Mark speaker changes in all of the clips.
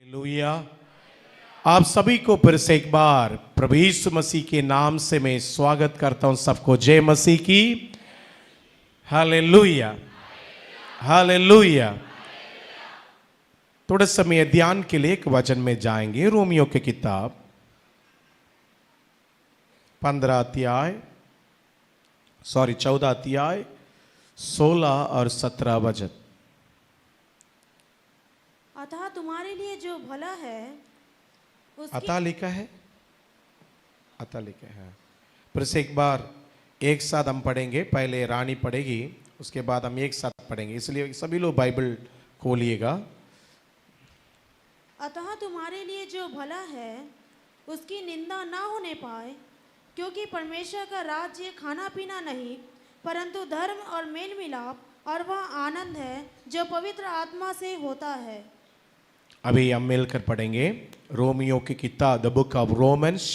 Speaker 1: Hallelujah. आप सभी को फिर से एक बार प्रभु यीशु मसीह के नाम से मैं स्वागत करता हूं। सबको जय मसीह की। Hallelujah, hallelujah. थोड़े समय ध्यान के लिए एक वचन में जाएंगे। रोमियो की किताब 14 अध्याय 16 और 17 वचन।
Speaker 2: अतः तुम्हारे लिए जो भला है
Speaker 1: अतः लिखा है, अतः लिखा है। फिर से एक बार एक साथ हम पढ़ेंगे। पहले रानी पढ़ेगी, उसके बाद हम एक साथ पढ़ेंगे, इसलिए सभी लोग बाइबल खोलिएगा।
Speaker 2: अतः तुम्हारे लिए जो भला है उसकी निंदा ना होने पाए, क्योंकि परमेश्वर का राज्य खाना पीना नहीं परंतु धर्म और मेल मिलाप और वह आनंद है जो पवित्र आत्मा से होता है।
Speaker 1: अभी हम मिलकर पढ़ेंगे रोमियो की किताब the book of Romans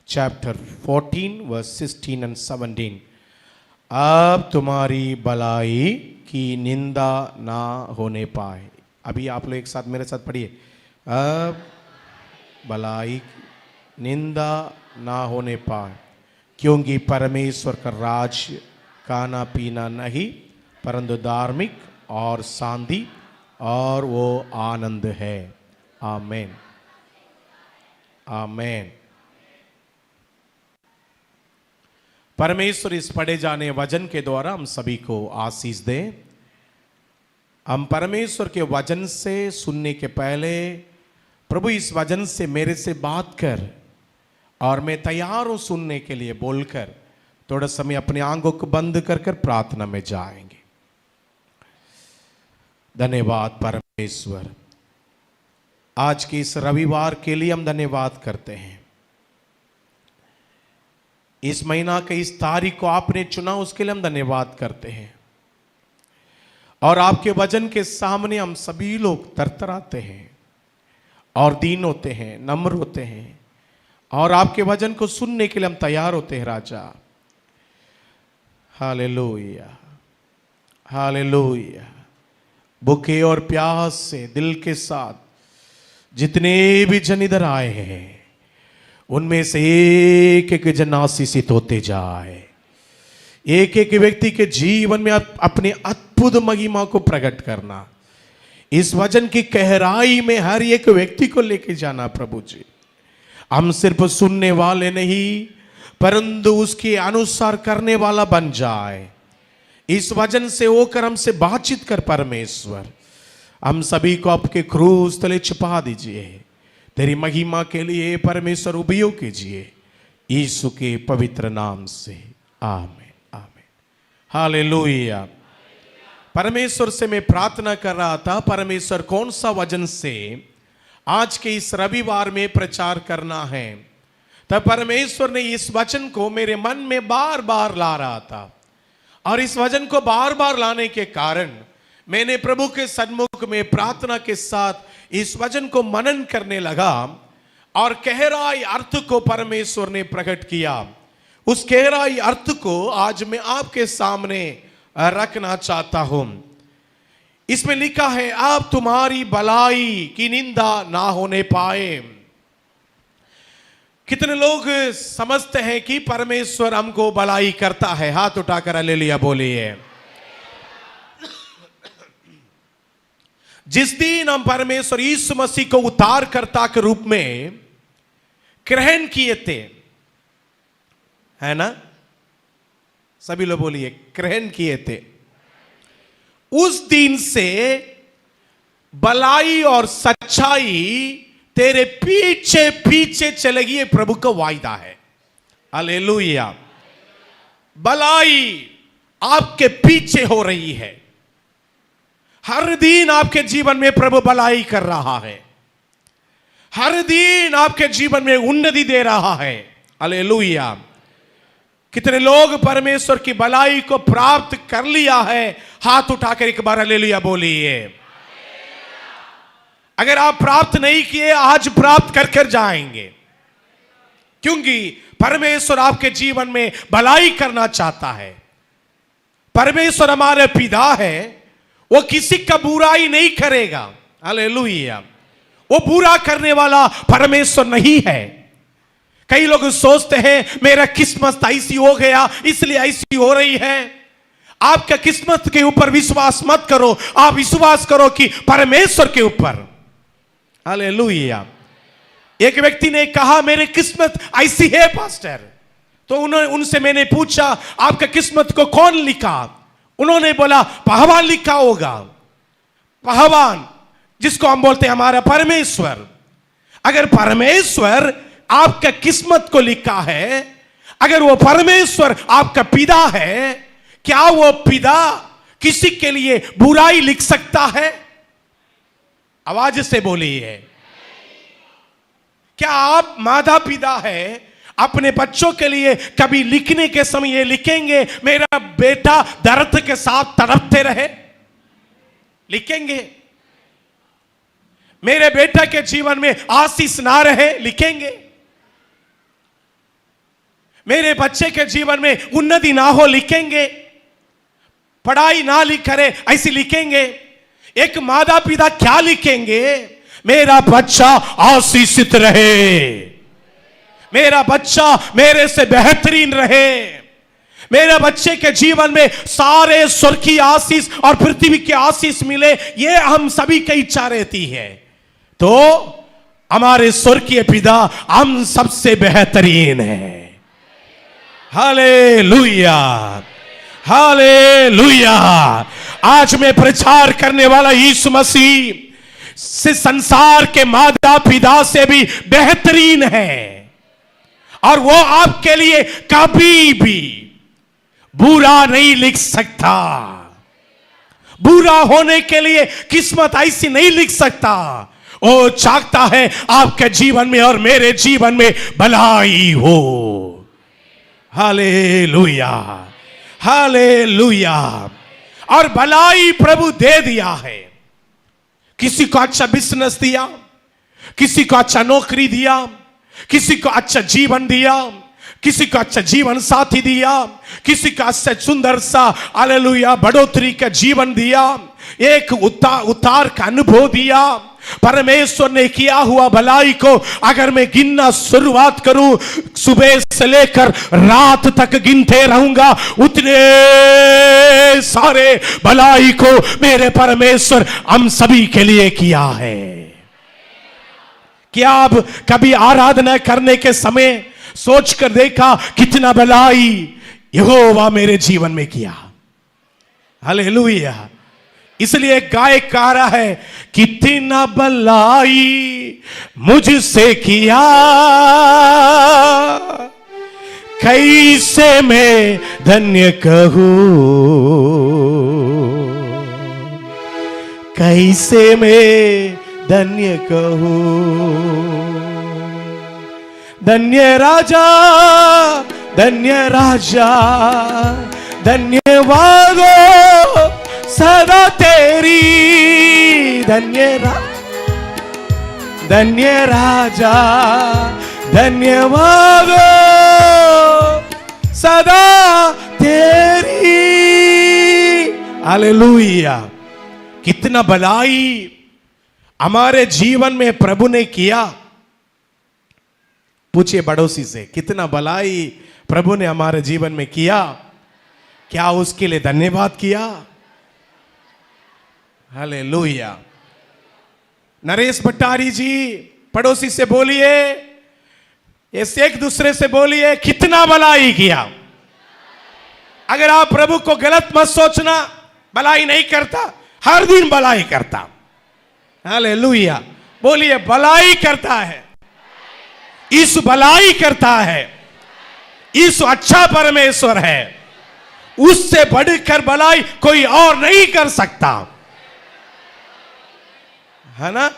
Speaker 1: chapter 14 verse 16 and 17। अब तुम्हारी भलाई की निंदा ना होने पाए। अभी आप लोग एक साथ मेरे साथ पढ़िए। अब भलाई निंदा ना होने पाए, क्योंकि परमेश्वर का राज्य खाना पीना नहीं परंतु धार्मिक और शांति और वो आनंद है। आमेन, आमेन। परमेश्वर इस पढ़े जाने वचन के द्वारा हम सभी को आशीष दे। हम परमेश्वर के वचन से सुनने के पहले प्रभु इस वचन से मेरे से बात कर, और मैं तैयार हूं सुनने के लिए बोलकर थोड़ा समय अपने आंखों को बंद कर कर प्रार्थना में जाएंगे। धन्यवाद परमेश्वर, आज के इस रविवार के लिए हम धन्यवाद करते हैं। इस महीना के इस तारीख को आपने चुना, उसके लिए हम धन्यवाद करते हैं। और आपके वचन के सामने हम सभी लोग तरतराते हैं और दीन होते हैं, नम्र होते हैं, और आपके वचन को सुनने के लिए हम तैयार होते हैं राजा। Hallelujah, hallelujah. भूखे और प्यास से दिल के साथ जितने भी जन इधर आए हैं, उनमें से एक एक जन आशीषित होते जाए। एक एक व्यक्ति के जीवन में अपने अद्भुत महिमा को प्रकट करना, इस वचन की गहराई में हर एक व्यक्ति को लेके जाना। प्रभु जी, हम सिर्फ सुनने वाले नहीं परंतु उसके अनुसार करने वाला बन जाए। इस वचन से होकर हमसे बातचीत कर परमेश्वर। हम सभी को आपके क्रूस तले छिपा दीजिए। तेरी महिमा के लिए परमेश्वर उपयोग कीजिए, यीशु के पवित्र नाम से आमीन, आमीन। हालेलुया। परमेश्वर से मैं प्रार्थना कर रहा था, परमेश्वर कौन सा वचन से आज के इस रविवार में प्रचार करना है। तब परमेश्वर ने इस वचन को मेरे मन में बार बार ला रहा था, और इस वचन को बार बार लाने के कारण मैंने प्रभु के सन्मुख में प्रार्थना के साथ इस वचन को मनन करने लगा, और गहराई अर्थ को परमेश्वर ने प्रकट किया। उस गहराई अर्थ को आज मैं आपके सामने रखना चाहता हूं। इसमें लिखा है, अब तुम्हारी भलाई की निंदा ना होने पाए। कितने लोग समझते हैं कि परमेश्वर हमको भलाई करता है? हाथ उठाकर हालेलुया बोलिए। जिस दिन हम परमेश्वर यीशु मसीह को उद्धारकर्ता के रूप में ग्रहण किए थे, है ना? सभी लोग बोलिए, ग्रहण किए थे। उस दिन से भलाई और सच्चाई तेरे पीछे पीछे चलेगी, ये प्रभु का वायदा है। हालेलुया। भलाई आपके पीछे हो रही है। हर दिन आपके जीवन में प्रभु भलाई कर रहा है। हर दिन आपके जीवन में उन्नति दे रहा है। हालेलुया। कितने लोग परमेश्वर की भलाई को प्राप्त कर लिया है? हाथ उठाकर एक बार हालेलुया बोलिए। अगर आप प्राप्त नहीं किए, आज प्राप्त कर कर जाएंगे, क्योंकि परमेश्वर आपके जीवन में भलाई करना चाहता है। परमेश्वर हमारे पिता है, वो किसी का बुराई नहीं करेगा। हालेलुया। वो बुरा करने वाला परमेश्वर नहीं है। कई लोग सोचते हैं मेरा किस्मत ऐसी हो गया इसलिए ऐसी हो रही है। आपका किस्मत के ऊपर विश्वास मत करो, आप विश्वास करो कि परमेश्वर के ऊपर। हालेलुया। एक व्यक्ति ने कहा मेरी किस्मत ऐसी है पास्टर, तो उनसे मैंने पूछा आपका किस्मत को कौन लिखा? उन्होंने बोला पहलवान लिखा होगा। पहलवान जिसको हम बोलते हैं हमारा परमेश्वर। अगर परमेश्वर आपका किस्मत को लिखा है, अगर वो परमेश्वर आपका पिता है, क्या वो पिता किसी के लिए बुराई लिख सकता है? आवाज से बोलिए। क्या आप माता पिता है अपने बच्चों के लिए कभी लिखने के समय ये लिखेंगे मेरा बेटा दर्द के साथ तड़पते रहे? लिखेंगे? मेरे बेटा के जीवन में आशीष ना रहे? लिखेंगे? मेरे बच्चे के जीवन में उन्नति ना हो? लिखेंगे? पढ़ाई ना लिख करे ऐसे लिखेंगे? एक माता पिता क्या लिखेंगे? मेरा बच्चा आशीषित रहे, मेरा बच्चा मेरे से बेहतरीन रहे, मेरे बच्चे के जीवन में सारे स्वर्ग की आशीष और पृथ्वी की आशीष मिले, ये हम सभी की इच्छा रहती है। तो हमारे स्वर्गीय पिता हम सबसे बेहतरीन है। Hallelujah, hallelujah. आज मैं प्रचार करने वाला यीशु मसीह से संसार के माता पिता से भी बेहतरीन है, और वो आपके लिए कभी भी बुरा नहीं लिख सकता। बुरा होने के लिए किस्मत ऐसी नहीं लिख सकता। वो चाहता है आपके जीवन में और मेरे जीवन में भलाई हो। Hallelujah, hallelujah. और भलाई प्रभु दे दिया है। किसी को अच्छा बिजनेस दिया, किसी को अच्छा नौकरी दिया, किसी को अच्छा जीवन दिया, किसी को अच्छा जीवन साथी दिया, किसी को अच्छा सुंदर सा हालेलुया बढ़ोतरी का जीवन दिया, एक उतार का अनुभव दिया। परमेश्वर ने किया हुआ भलाई को अगर मैं गिनना शुरुआत करूं, सुबह से लेकर रात तक गिनते रहूंगा, उतने सारे भलाई को मेरे परमेश्वर हम सभी के लिए किया है। क्या आप कभी आराधना करने के समय सोचकर देखा कितना भलाई यहोवा मेरे जीवन में किया? हालेलुया। इसलिए एक गायक कह रहा है कितना भलाई मुझसे किया, कैसे मैं धन्य कहूं, कैसे मैं धन्य कहूं। धन्य राजा, धन्य राजा, धन्यवाद सदा तेरी। धन्य राजा, धन्यवाद सदा तेरी। हालेलुया। कितना भलाई हमारे जीवन में प्रभु ने किया। पूछिए पड़ोसी से, कितना भलाई प्रभु ने हमारे जीवन में किया? क्या उसके लिए धन्यवाद किया? हालेलुया। नरेश भट्टारी जी, पड़ोसी से बोलिए, ऐसे एक दूसरे से बोलिए कितना भलाई किया। अगर आप प्रभु को गलत मत सोचना, भलाई नहीं करता, हर दिन भलाई करता। हालेलुया। बोलिए भलाई करता है, यीशु भलाई करता है। यीशु अच्छा परमेश्वर है, उससे बढ़कर भलाई कोई और नहीं कर सकता, है ना?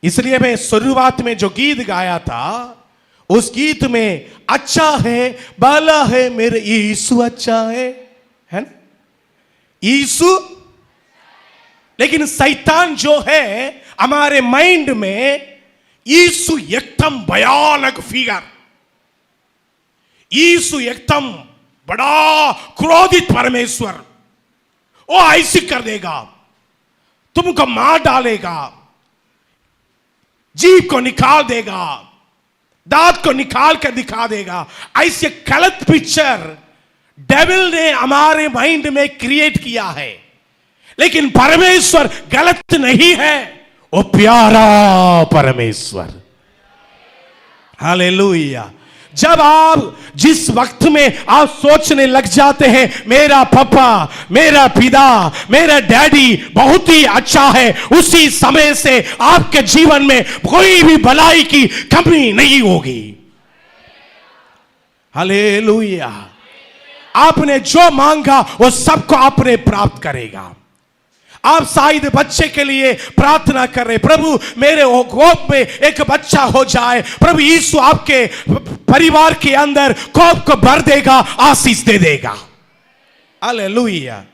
Speaker 1: इसलिए मैं शुरुआत में जो गीत गाया था, उस गीत में अच्छा है, भला है, मेरे यीशु अच्छा है ना? यीशु। लेकिन शैतान जो है हमारे माइंड में, यीशु एकदम भयानक फिगर, यीशु एकदम बड़ा क्रोधित परमेश्वर, वो ऐसी कर देगा, तुमको मार डालेगा, जीभ को निकाल देगा, दांत को निकाल कर दिखा देगा। ऐसे गलत पिक्चर डेविल ने हमारे माइंड में क्रिएट किया है। लेकिन परमेश्वर गलत नहीं है, वो प्यारा परमेश्वर। हालेलुया। जब आप जिस वक्त में आप सोचने लग जाते हैं मेरा पापा, मेरा पिता, मेरा डैडी बहुत ही अच्छा है, उसी समय से आपके जीवन में कोई भी भलाई की कमी नहीं होगी। हालेलुया। आपने जो मांगा वो सबको आपने प्राप्त करेगा। आप शायद बच्चे के लिए प्रार्थना कर रहे, प्रभु मेरे गोद में एक बच्चा हो जाए। प्रभु यीशु आपके परिवार के अंदर कोप को भर देगा, आशीष दे देगा। हालेलुया।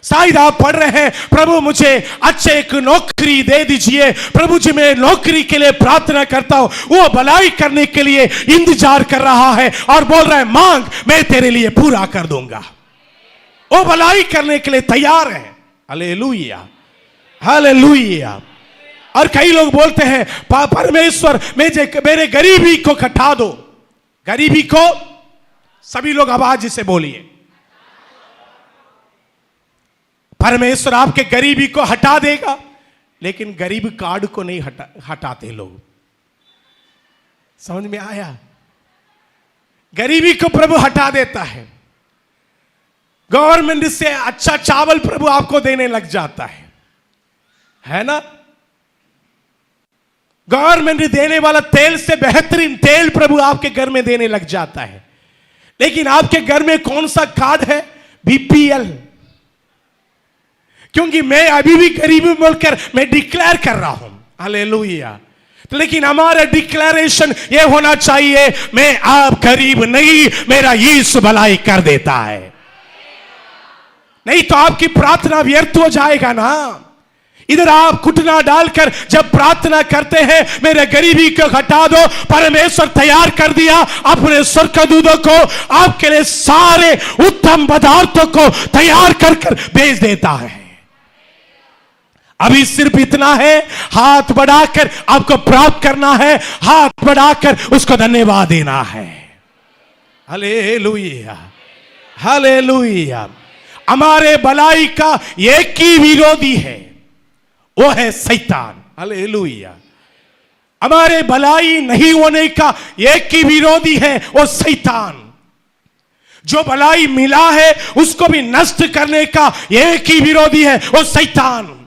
Speaker 1: शायद आप पढ़ रहे हैं, प्रभु मुझे अच्छे एक नौकरी दे दीजिए। प्रभु जी मैं नौकरी के लिए प्रार्थना करता हूं। वो भलाई करने के लिए इंतजार कर रहा है और बोल रहा है मांग, मैं तेरे लिए पूरा कर दूंगा। वो भलाई करने के लिए तैयार है। Hallelujah, hallelujah. और कई लोग बोलते हैं परमेश्वर मेरे गरीबी को हटा दो। गरीबी को, सभी लोग आवाज से बोलिए, परमेश्वर आपके गरीबी को हटा देगा। लेकिन गरीब कार्ड को नहीं हटाते लोग। समझ में आया? गरीबी को प्रभु हटा देता है। गवर्नमेंट से अच्छा चावल प्रभु आपको देने लग जाता है ना? गवर्नमेंट देने वाला तेल से बेहतरीन तेल प्रभु आपके घर में देने लग जाता है। लेकिन आपके घर में कौन सा कार्ड है? बीपीएल। क्योंकि मैं अभी भी गरीबी बोलकर मैं डिक्लेयर कर रहा हूं। हालेलुया। तो लेकिन हमारा डिक्लेरेशन यह होना चाहिए, मैं आप गरीब नहीं, मेरा यीशु भलाई कर देता है। नहीं तो आपकी प्रार्थना व्यर्थ हो जाएगा ना। इधर आप घुटना डालकर जब प्रार्थना करते हैं मेरे गरीबी को हटा दो, परमेश्वर तैयार कर दिया अपने स्वर्गदूतों को आपके लिए सारे उत्तम पदार्थों को तैयार कर कर भेज देता है। अभी सिर्फ इतना है, हाथ बढ़ाकर आपको प्राप्त करना है, हाथ बढ़ाकर उसको धन्यवाद देना है। Hallelujah, hallelujah. हमारे भलाई का एक ही विरोधी है, वो है शैतान। हालेलुया। हमारे भलाई नहीं होने का एक ही विरोधी है, वो शैतान। जो भलाई मिला है उसको भी नष्ट करने का एक ही विरोधी है, वो शैतान।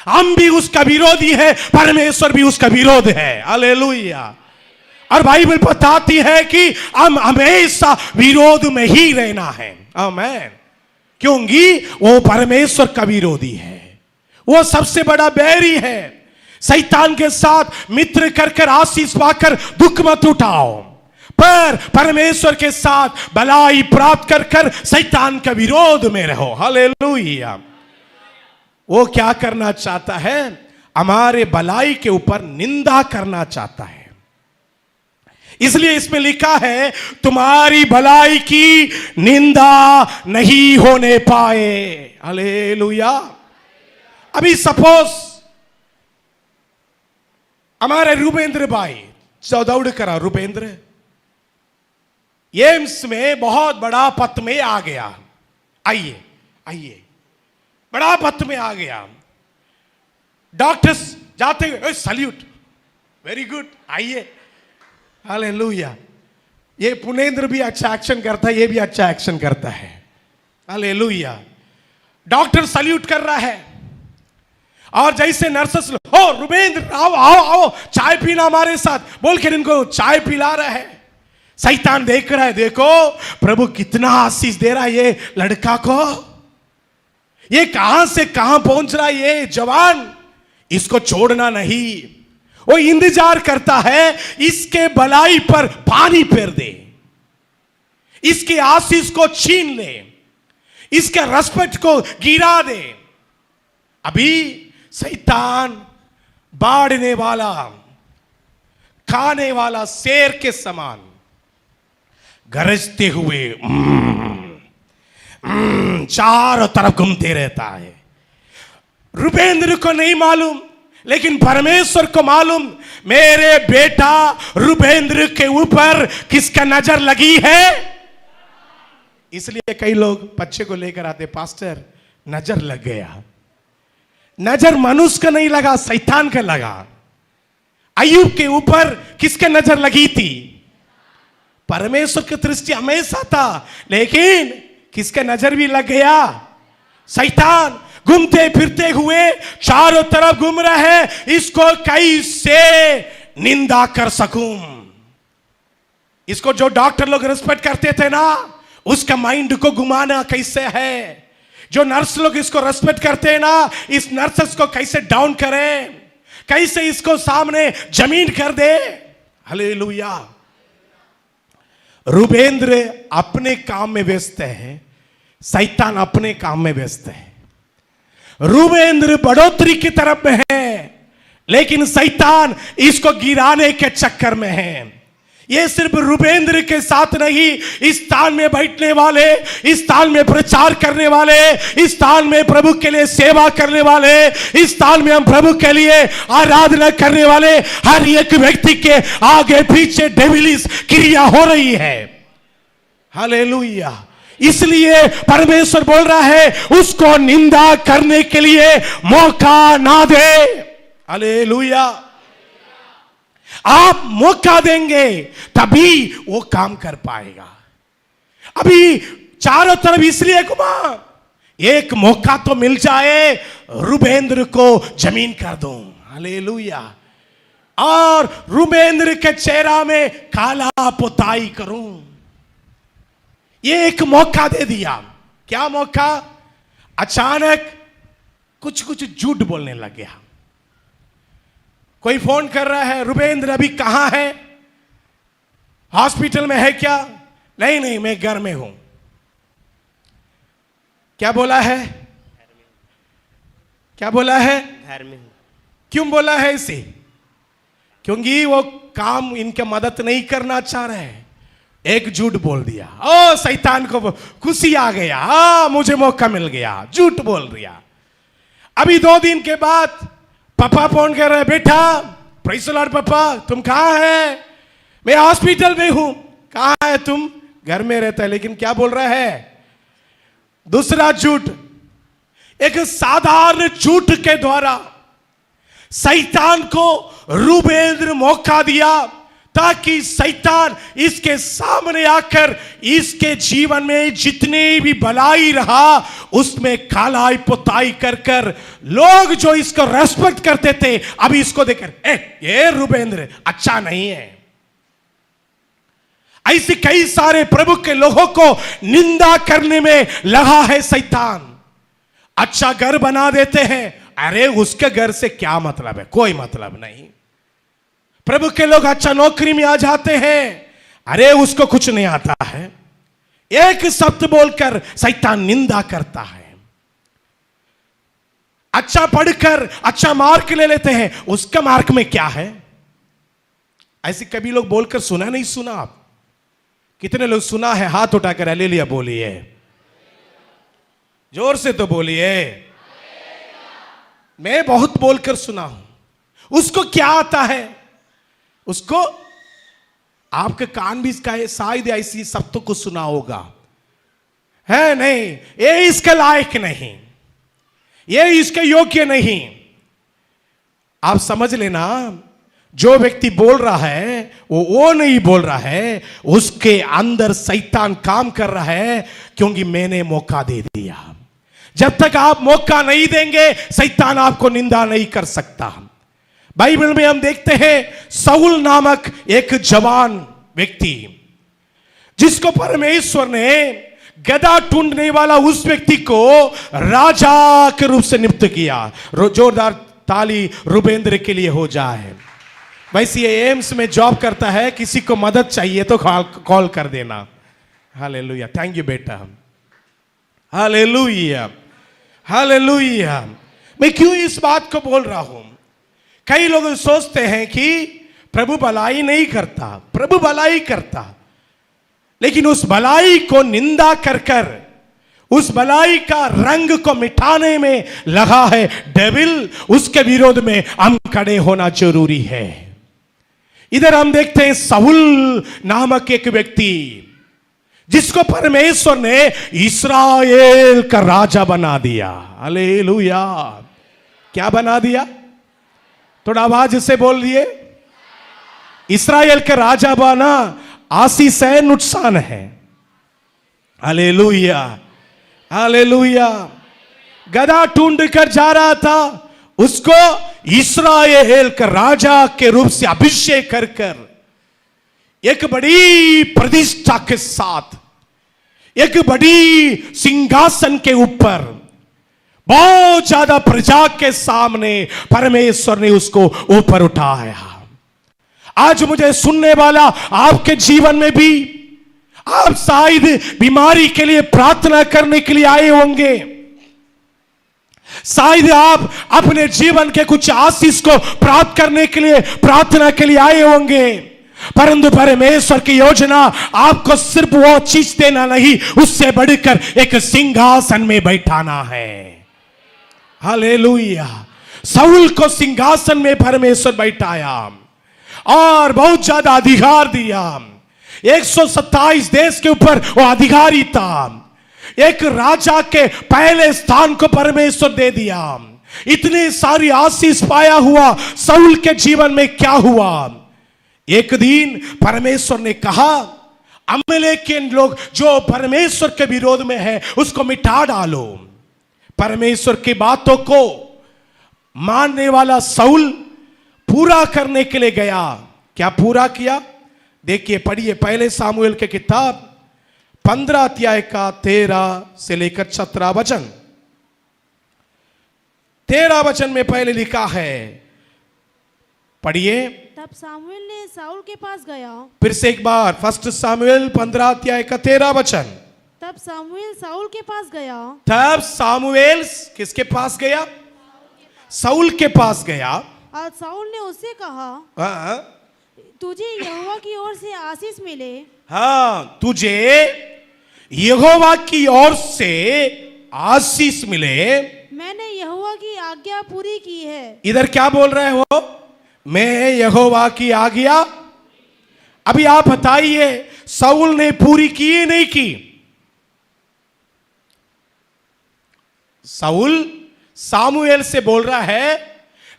Speaker 1: हम भी उसका विरोधी है, परमेश्वर भी उसका विरोध है। हालेलुया। और बाइबल बताती है कि हम हमेशा विरोध में ही रहना है। आमीन। क्योंकि वो परमेश्वर का विरोधी है, वो सबसे बड़ा बैरी है। शैतान के साथ मित्र कर आशीष पाकर दुख मत उठाओ, पर परमेश्वर के साथ भलाई प्राप्त कर शैतान का विरोध में रहो। हालेलुया। वो क्या करना चाहता है? हमारे भलाई के ऊपर निंदा करना चाहता है। इसलिए इसमें लिखा है तुम्हारी भलाई की निंदा नहीं होने पाए। हालेलुया। अभी सपोज हमारे रुपेंद्र भाई दौड़ करा, रुपेंद्र एम्स में बहुत बड़ा पद में आ गया। आइए आइए, बड़ा पद में आ गया। डॉक्टर्स जाते हुए सल्यूट, वेरी गुड, आइए। हालेलुया। ये पुनेंद्र भी अच्छा एक्शन करता है, ये भी अच्छा एक्शन करता है। हालेलुया। डॉक्टर सल्यूट कर रहा है और जैसे नर्सेस हो रुपेंद्र आओ आओ आओ चाय पीना हमारे साथ बोल के इनको चाय पिला रहा है। शैतान देख रहा है, देखो प्रभु कितना आशीष दे रहा है ये लड़का को, ये कहां से कहां पहुंच रहा है ये जवान, इसको छोड़ना नहीं। वो इंतजार करता है इसके भलाई पर पानी फेर दे, इसके आशीष को छीन ले, इसके रेस्पेक्ट को गिरा दे। अभी शैतान बाढ़ने वाला, खाने वाला शेर के समान गरजते हुए चारों तरफ घूमते रहता है। रुपेंद्र को नहीं मालूम लेकिन परमेश्वर को मालूम मेरे बेटा रुबेंद्र के ऊपर किसका नजर लगी है। इसलिए कई लोग बच्चे को लेकर आते, पास्टर नजर लग गया। नजर मनुष्य का नहीं लगा, शैतान का लगा। अय्यूब के ऊपर किसका नजर लगी थी? परमेश्वर की दृष्टि हमेशा था, लेकिन किसका नजर भी लग गया? शैतान। घूमते फिरते हुए चारों तरफ घूम रहा है, इसको कैसे निंदा कर सकूं। इसको जो डॉक्टर लोग रिस्पेक्ट करते थे ना, उसका माइंड को घुमाना कैसे है। जो नर्स लोग इसको रेस्पेक्ट करते हैं ना, इस नर्सेस को कैसे डाउन करें, कैसे इसको सामने जमीन कर दे। हालेलुया। रुबेंद्र अपने काम में व्यस्त है, शैतान अपने काम में व्यस्त है। रुबेंद्र बढ़ोतरी की तरफ में है, लेकिन शैतान इसको गिराने के चक्कर में है। ये सिर्फ रुबेंद्र के साथ नहीं, इस स्थान में बैठने वाले, इस स्थान में प्रचार करने वाले, इस स्थान में प्रभु के लिए सेवा करने वाले, इस स्थान में हम प्रभु के लिए आराधना करने वाले हर एक व्यक्ति के आगे पीछे डेविलिस क्रिया हो रही है। हालेलुया। इसलिए परमेश्वर बोल रहा है उसको निंदा करने के लिए मौका ना दे। हालेलुया। आप मौका देंगे तभी वो काम कर पाएगा। अभी चारों तरफ इसलिए घुमा, एक मौका तो मिल जाए, रुबेंद्र को जमीन कर दूं। हालेलुया। और रुबेंद्र के चेहरा में काला पुताई करूं। ये एक मौका दे दिया। क्या मौका? अचानक कुछ कुछ झूठ बोलने लग गया। कोई फोन कर रहा है, रुबेंद्र अभी कहां है? हॉस्पिटल में है क्या? नहीं नहीं, मैं घर में हूं। क्या बोला है? क्या बोला है?
Speaker 3: घर में हूं।
Speaker 1: क्यों बोला है इसे? क्योंकि वो काम इनका मदद नहीं करना चाह रहे हैं। एक झूठ बोल दिया। ओ शैतान को खुशी आ गया, मुझे मौका मिल गया, झूठ बोल दिया। अभी 2 दिन के बाद पापा फोन कर रहे, बेटा प्रेज़ द लॉर्ड पापा तुम कहां है? मैं हॉस्पिटल में हूं। कहां है तुम? घर में रहता है। लेकिन क्या बोल रहा है? दूसरा झूठ। एक साधारण झूठ के द्वारा शैतान को रुबेंद्र मौका दिया, ताकि शैतान इसके सामने आकर इसके जीवन में जितनी भी भलाई रहा उसमें कालाई पुताई कर कर लोग जो इसको रेस्पेक्ट करते थे, अभी इसको देखकर ये रुबेंद्र अच्छा नहीं है। ऐसे कई सारे प्रभु के लोगों को निंदा करने में लगा है शैतान। अच्छा घर बना देते हैं, अरे उसके घर से क्या मतलब है? कोई मतलब नहीं। प्रभु के लोग अच्छा नौकरी में आ जाते हैं, अरे उसको कुछ नहीं आता है। एक शब्द बोलकर शैतान निंदा करता है। अच्छा पढ़कर अच्छा मार्क ले लेते हैं, उसका मार्क में क्या है? ऐसे कभी लोग बोलकर सुना नहीं सुना? आप कितने लोग सुना है? हाथ उठाकर हालेलुया बोलिए, जोर से तो बोलिए। मैं बहुत बोलकर सुना हूं। उसको क्या आता है? उसको आपके कान भी इसका है, शायद ऐसी शब्दों को सुना होगा, है नहीं, ये इसके लायक नहीं, ये इसके योग्य नहीं। आप समझ लेना, जो व्यक्ति बोल रहा है वो नहीं बोल रहा है, उसके अंदर शैतान काम कर रहा है, क्योंकि मैंने मौका दे दिया। जब तक आप मौका नहीं देंगे, शैतान आपको निंदा नहीं कर सकता। बाइबल में हम देखते हैं शाऊल नामक एक जवान व्यक्ति, जिसको परमेश्वर ने गदा ढूंढने वाला उस व्यक्ति को राजा के रूप से नियुक्त किया। जोरदार ताली रुबेंद्र के लिए हो जाए। वैसे ये एम्स में जॉब करता है, किसी को मदद चाहिए तो कॉल कर देना। हालेलुया। थैंक यू बेटा। Hallelujah, hallelujah. मैं क्यों इस बात को बोल रहा हूं? कई लोग सोचते हैं कि प्रभु भलाई नहीं करता। प्रभु भलाई करता, लेकिन उस भलाई को निंदा कर कर उस भलाई का रंग को मिटाने में लगा है डेविल, उसके विरोध में हम खड़े होना जरूरी है। इधर हम देखते हैं साउल नामक एक व्यक्ति जिसको परमेश्वर ने इस्राएल का राजा बना दिया। हालेलुया। क्या बना दिया? थोड़ा आवाज से बोलिए। इस्राएल के राजा बना आशीष है, नुकसान है? Hallelujah, hallelujah. गधा ढूंढ कर जा रहा था, उसको इस्राएल के राजा के रूप से अभिषेक कर कर एक बड़ी प्रतिष्ठा के साथ, एक बड़ी सिंहासन के ऊपर, बहुत ज्यादा प्रजा के सामने परमेश्वर ने उसको ऊपर उठाया। आज मुझे सुनने वाला, आपके जीवन में भी आप शायद बीमारी के लिए प्रार्थना करने के लिए आए होंगे, शायद आप अपने जीवन के कुछ आशीष को प्राप्त करने के लिए प्रार्थना के लिए आए होंगे, परंतु परमेश्वर की योजना आपको सिर्फ वो चीज देना नहीं, उससे बढ़कर एक सिंहासन में बैठाना है। हालेलुया। साउल को सिंहासन में परमेश्वर बैठाया और बहुत ज्यादा अधिकार दिया। 127 देश के ऊपर वो अधिकारी था। एक राजा के पहले स्थान को परमेश्वर दे दिया। इतनी सारी आशीष पाया हुआ साउल के जीवन में क्या हुआ? एक दिन परमेश्वर ने कहा, अमलेकियन लोग जो परमेश्वर के विरोध में है उसको मिटा डालो। परमेश्वर की बातों को मानने वाला साउल पूरा करने के लिए गया। क्या पूरा किया? देखिए, पढ़िए पहले सामुएल के किताब 15 अध्याय का 13 से लेकर 17 वचन। 13 वचन में पहले लिखा है, पढ़िए।
Speaker 2: तब सामुएल ने साउल के पास गया।
Speaker 1: फिर से एक बार, 1 सामुएल 15 अध्याय का 13 वचन।
Speaker 2: तब सामुएल साउल के पास गया।
Speaker 1: तब सामुएल किसके पास गया? साउल के पास गया।
Speaker 2: और साउल ने उससे कहा,
Speaker 1: हाँ,
Speaker 2: तुझे यहोवा की ओर से आशीष मिले।
Speaker 1: हाँ, तुझे यहोवा की ओर से आशीष मिले।
Speaker 2: मैंने यहोवा की आज्ञा पूरी की है।
Speaker 1: इधर क्या बोल रहे हो? मैं यहोवा की आज्ञा। अभी आप बताइए, साउल ने पूरी की या नहीं की? साउल सामुएल से बोल रहा है,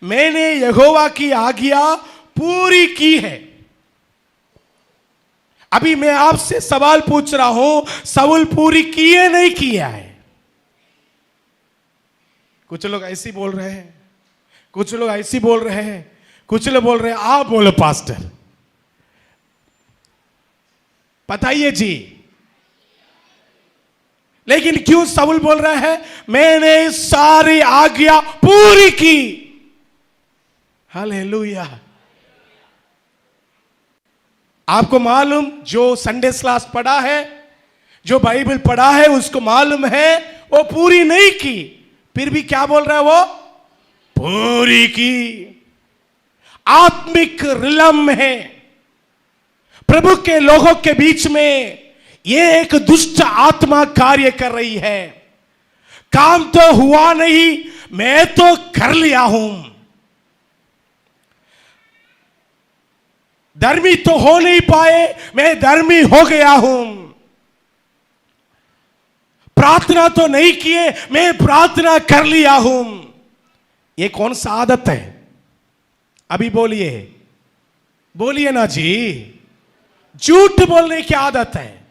Speaker 1: मैंने यहोवा की आज्ञा पूरी की है। अभी मैं आपसे सवाल पूछ रहा हूं, साउल पूरी की है नहीं किया है? कुछ लोग ऐसे बोल रहे हैं, कुछ लोग ऐसे बोल रहे हैं, कुछ लोग बोल रहे हैं आप बोलो पास्टर, बताइए जी। लेकिन क्यों साउल बोल रहा है मैंने सारी आज्ञा पूरी की? हालेलुया। आपको मालूम, जो संडे क्लास पढ़ा है, जो बाइबल पढ़ा है, उसको मालूम है वो पूरी नहीं की, फिर भी क्या बोल रहा है वो? पूरी की। आत्मिक रिलम है। प्रभु के लोगों के बीच में ये एक दुष्ट आत्मा कार्य कर रही है। काम तो हुआ नहीं, मैं तो कर लिया हूं। धर्मी तो हो नहीं पाए, मैं धर्मी हो गया हूं। प्रार्थना तो नहीं किए, मैं प्रार्थना कर लिया हूं। ये कौन सा आदत है? अभी बोलिए, बोलिए ना जी। झूठ बोलने की आदत है।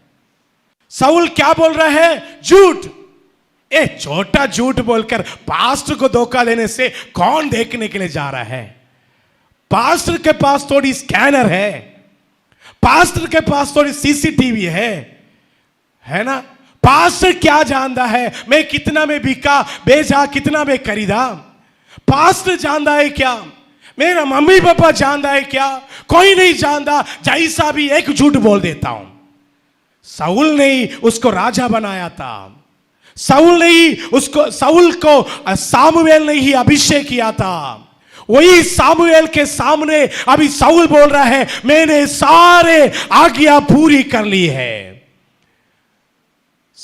Speaker 1: साउल क्या बोल रहा है? झूठ। ए, छोटा झूठ बोलकर पास्टर को धोखा देने से कौन देखने के लिए जा रहा है? पास्टर के पास थोड़ी स्कैनर है, पास्टर के पास थोड़ी सीसीटीवी है ना? पास्टर क्या जानता है मैं कितना में बिका बेचा, कितना में खरीदा? पास्टर जानता है क्या? मेरा मम्मी पापा जानता है क्या? कोई नहीं जानता। जैसा भी एक झूठ बोल देता हूं। साउल ने उसको राजा बनाया था। साउल को सामुएल ने ही अभिषेक किया था। वही सामुएल के सामने अभी साउल बोल रहा है मैंने सारे आज्ञा पूरी कर ली है।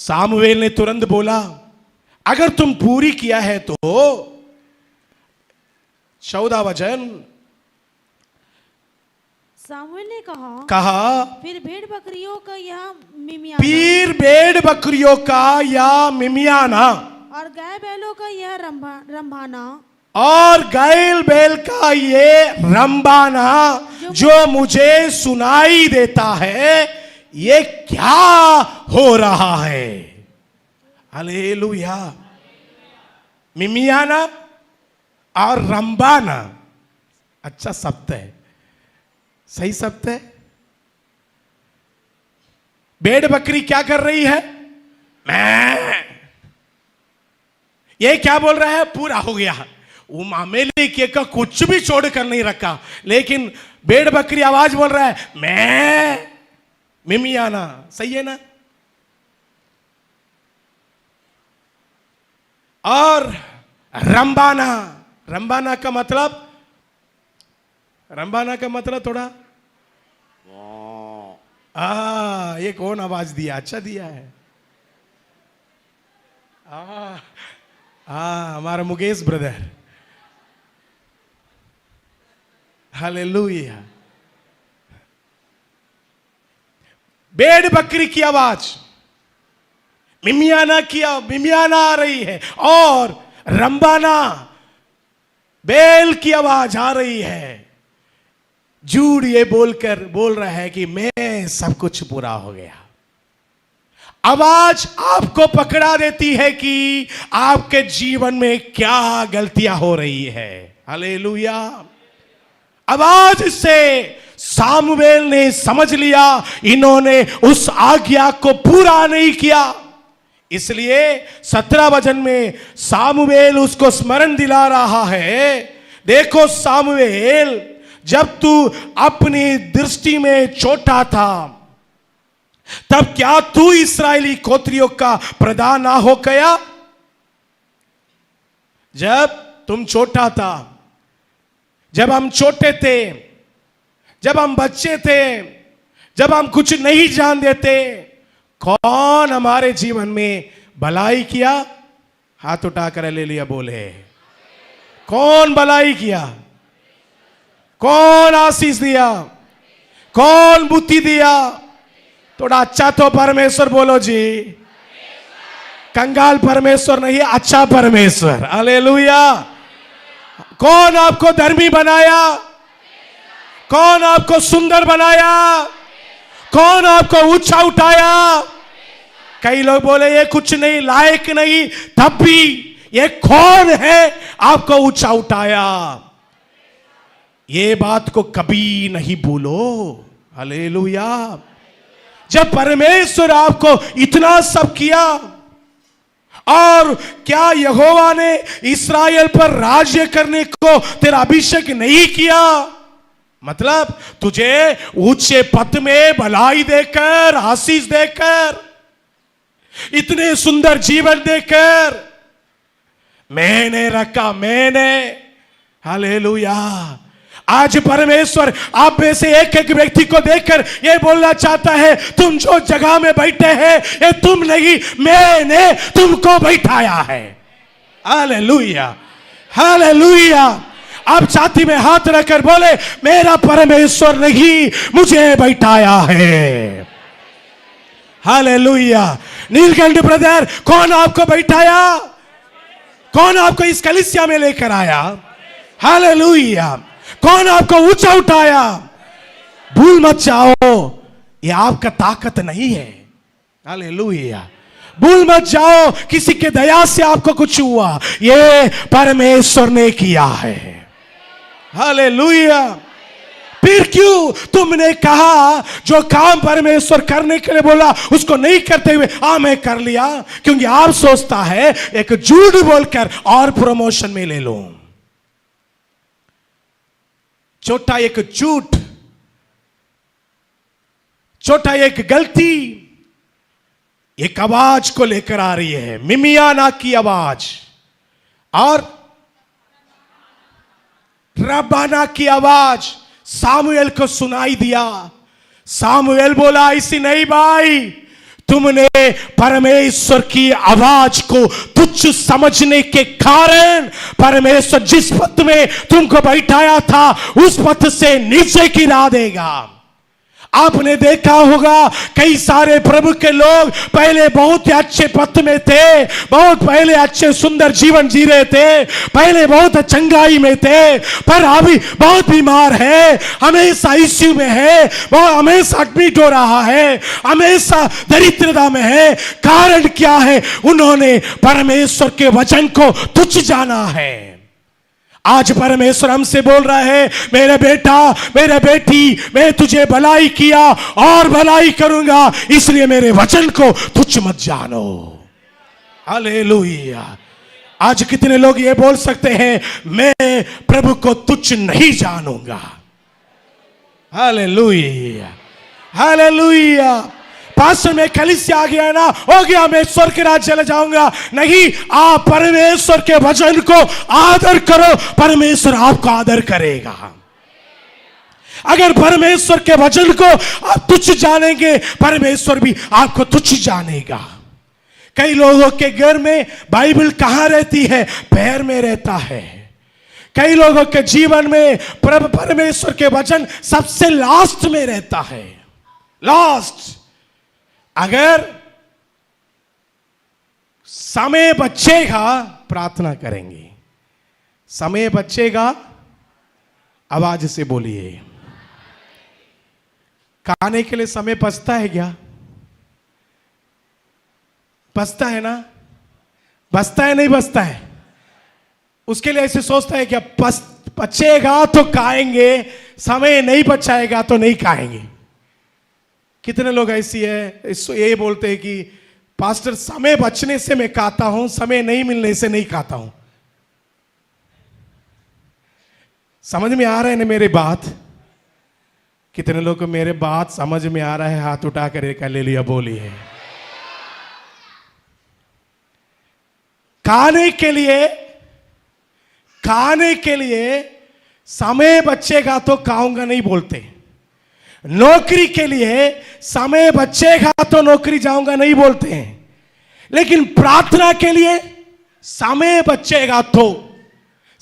Speaker 1: सामुएल ने तुरंत बोला, अगर तुम पूरी किया है तो 14 वचन,
Speaker 2: सामुएल ने
Speaker 1: कहा
Speaker 2: फिर भेड़ बकरियों का यह मिमियाना
Speaker 1: पीर भेड़ बकरियों का या मिमियाना
Speaker 2: और गाय बैलों का यह रंभाना
Speaker 1: और गायल बैल का ये रंबाना जो मुझे सुनाई देता है, ये क्या हो रहा है। हालेलुया। मिमियाना और रंबाना अच्छा शब्द है, सही शब्द है। भेड़ बकरी क्या कर रही है? मैं, ये क्या बोल रहा है? पूरा हो गया। वो मामेली के का कुछ भी छोड़ कर नहीं रखा, लेकिन भेड़ बकरी आवाज बोल रहा है मैं। मिमियाना सही है ना? और रंबाना, रंबाना का मतलब, रंबाना का मतलब थोड़ा ये कौन आवाज दिया? अच्छा दिया है। हमारा मुकेश ब्रदर। हालेलुया। भेड़ बकरी की आवाज, मिमियाना आ रही है और रंबाना बैल की आवाज आ रही है। झूठ ये बोल रहा है कि मैं सब कुछ पूरा हो गया। आवाज आपको पकड़ा देती है कि आपके जीवन में क्या गलतियां हो रही है। हालेलुया। आवाज से सामुएल ने समझ लिया इन्होंने उस आज्ञा को पूरा नहीं किया, इसलिए 17 वचन में सामुएल उसको स्मरण दिला रहा है। देखो सामुएल, जब तू अपनी दृष्टि में छोटा था तब क्या तू इस्राएली गोत्रियों का प्रधान ना हो गया? जब तुम छोटा था, जब हम छोटे थे, जब हम बच्चे थे, जब हम कुछ नहीं जानते थे, कौन हमारे जीवन में भलाई किया? हाथ उठाकर ले लिया बोले, कौन भलाई किया? कौन आशीष दिया? कौन बुद्धि दिया? थोड़ा अच्छा तो परमेश्वर बोलो जी। कंगाल परमेश्वर नहीं, अच्छा परमेश्वर। हालेलुया। कौन आपको धर्मी बनाया? कौन आपको सुंदर बनाया? कौन आपको ऊंचा उठाया? कई लोग बोले ये कुछ नहीं, लायक नहीं, तब भी ये कौन है आपको ऊंचा उठाया? ये बात को कभी नहीं भूलो। हालेलुया। जब परमेश्वर आपको इतना सब किया, और क्या यहोवा ने इस्राएल पर राज्य करने को तेरा अभिषेक नहीं किया? मतलब तुझे ऊंचे पद में भलाई देकर, आशीष देकर, इतने सुंदर जीवन देकर मैंने रखा, मैंने। हालेलुया। आज परमेश्वर आप में से एक एक व्यक्ति को देखकर यह बोलना चाहता है, तुम जो जगह में बैठे हैं ये तुम नहीं, मैंने तुमको बैठाया है। हालेलुया। हालेलुया। आप छाती में हाथ रखकर बोले, मेरा परमेश्वर नहीं, मुझे बैठाया है। हालेलुया। नीलकंठ ब्रदर, कौन आपको बैठाया? कौन आपको इस कलीसिया में लेकर आया? हालेलुया। कौन आपको ऊंचा उठाया? भूल मत जाओ, ये आपका ताकत नहीं है। हालेलुया। भूल मत जाओ किसी के दया से आपको कुछ हुआ, ये परमेश्वर ने किया है। हालेलुया। फिर क्यों तुमने कहा जो काम परमेश्वर करने के लिए बोला उसको नहीं करते हुए मैं कर लिया? क्योंकि आप सोचता है एक झूठ बोलकर और प्रमोशन में ले लो। छोटा एक झूठ, छोटा एक गलती एक आवाज को लेकर आ रही है, मिमियाना की आवाज और रब्बाना की आवाज सामुएल को सुनाई दिया। सामुएल बोला, ऐसी नहीं भाई, तुमने परमेश्वर की आवाज को तुच्छ समझने के कारण परमेश्वर जिस पथ में तुमको बैठाया था उस पथ से नीचे गिरा देगा। आपने देखा होगा कई सारे प्रभु के लोग पहले बहुत ही अच्छे पथ में थे, बहुत पहले अच्छे सुंदर जीवन जी रहे थे, पहले बहुत चंगाई में थे, पर अभी बहुत बीमार है, हमेशा आईसीयू में है, वो हमेशा एडमिट हो रहा है, हमेशा दरिद्रता में है। कारण क्या है? उन्होंने परमेश्वर के वचन को तुच्छ जाना है। आज परमेश्वर हमसे बोल रहा है, मेरे बेटा मेरे बेटी, मैं तुझे भलाई किया और भलाई करूंगा, इसलिए मेरे वचन को तुच्छ मत जानो। हालेलुया। आज कितने लोग ये बोल सकते हैं, मैं प्रभु को तुच्छ नहीं जानूंगा। Hallelujah hallelujah. पास्टर में कलीसिया आ गया ना, हो गया, मैं स्वर्ग के राज्य चले जाऊंगा। नहीं, आप परमेश्वर के वचन को आदर करो, परमेश्वर आपको आदर करेगा। अगर परमेश्वर के वचन को आप तुच्छ जानेंगे, परमेश्वर भी आपको तुच्छ जानेगा। कई लोगों के घर में बाइबल कहां रहती है? पैर में रहता है। कई लोगों के जीवन में परमेश्वर के वचन सबसे लास्ट में रहता है। लास्ट। अगर समय बचेगा प्रार्थना करेंगे, समय बचेगा आवाज से बोलिए। खाने के लिए समय बचता है क्या? बचता है ना? बचता है नहीं बचता है? उसके लिए ऐसे सोचता है क्या, बचेगा तो खाएंगे, समय नहीं बचाएगा तो नहीं खाएंगे। कितने लोग ऐसी है, ये बोलते हैं कि पास्टर समय बचने से मैं खाता हूं, समय नहीं मिलने से नहीं खाता हूं। समझ में आ रहा है ना मेरी बात? कितने लोग को मेरे बात समझ में आ रहा है? हाथ उठा कर एक हालेलुया बोलिए। खाने के लिए समय बचेगा तो खाऊंगा नहीं बोलते। नौकरी के लिए समय बचेगा तो नौकरी जाऊंगा नहीं बोलते हैं। लेकिन प्रार्थना के लिए समय बचेगा तो,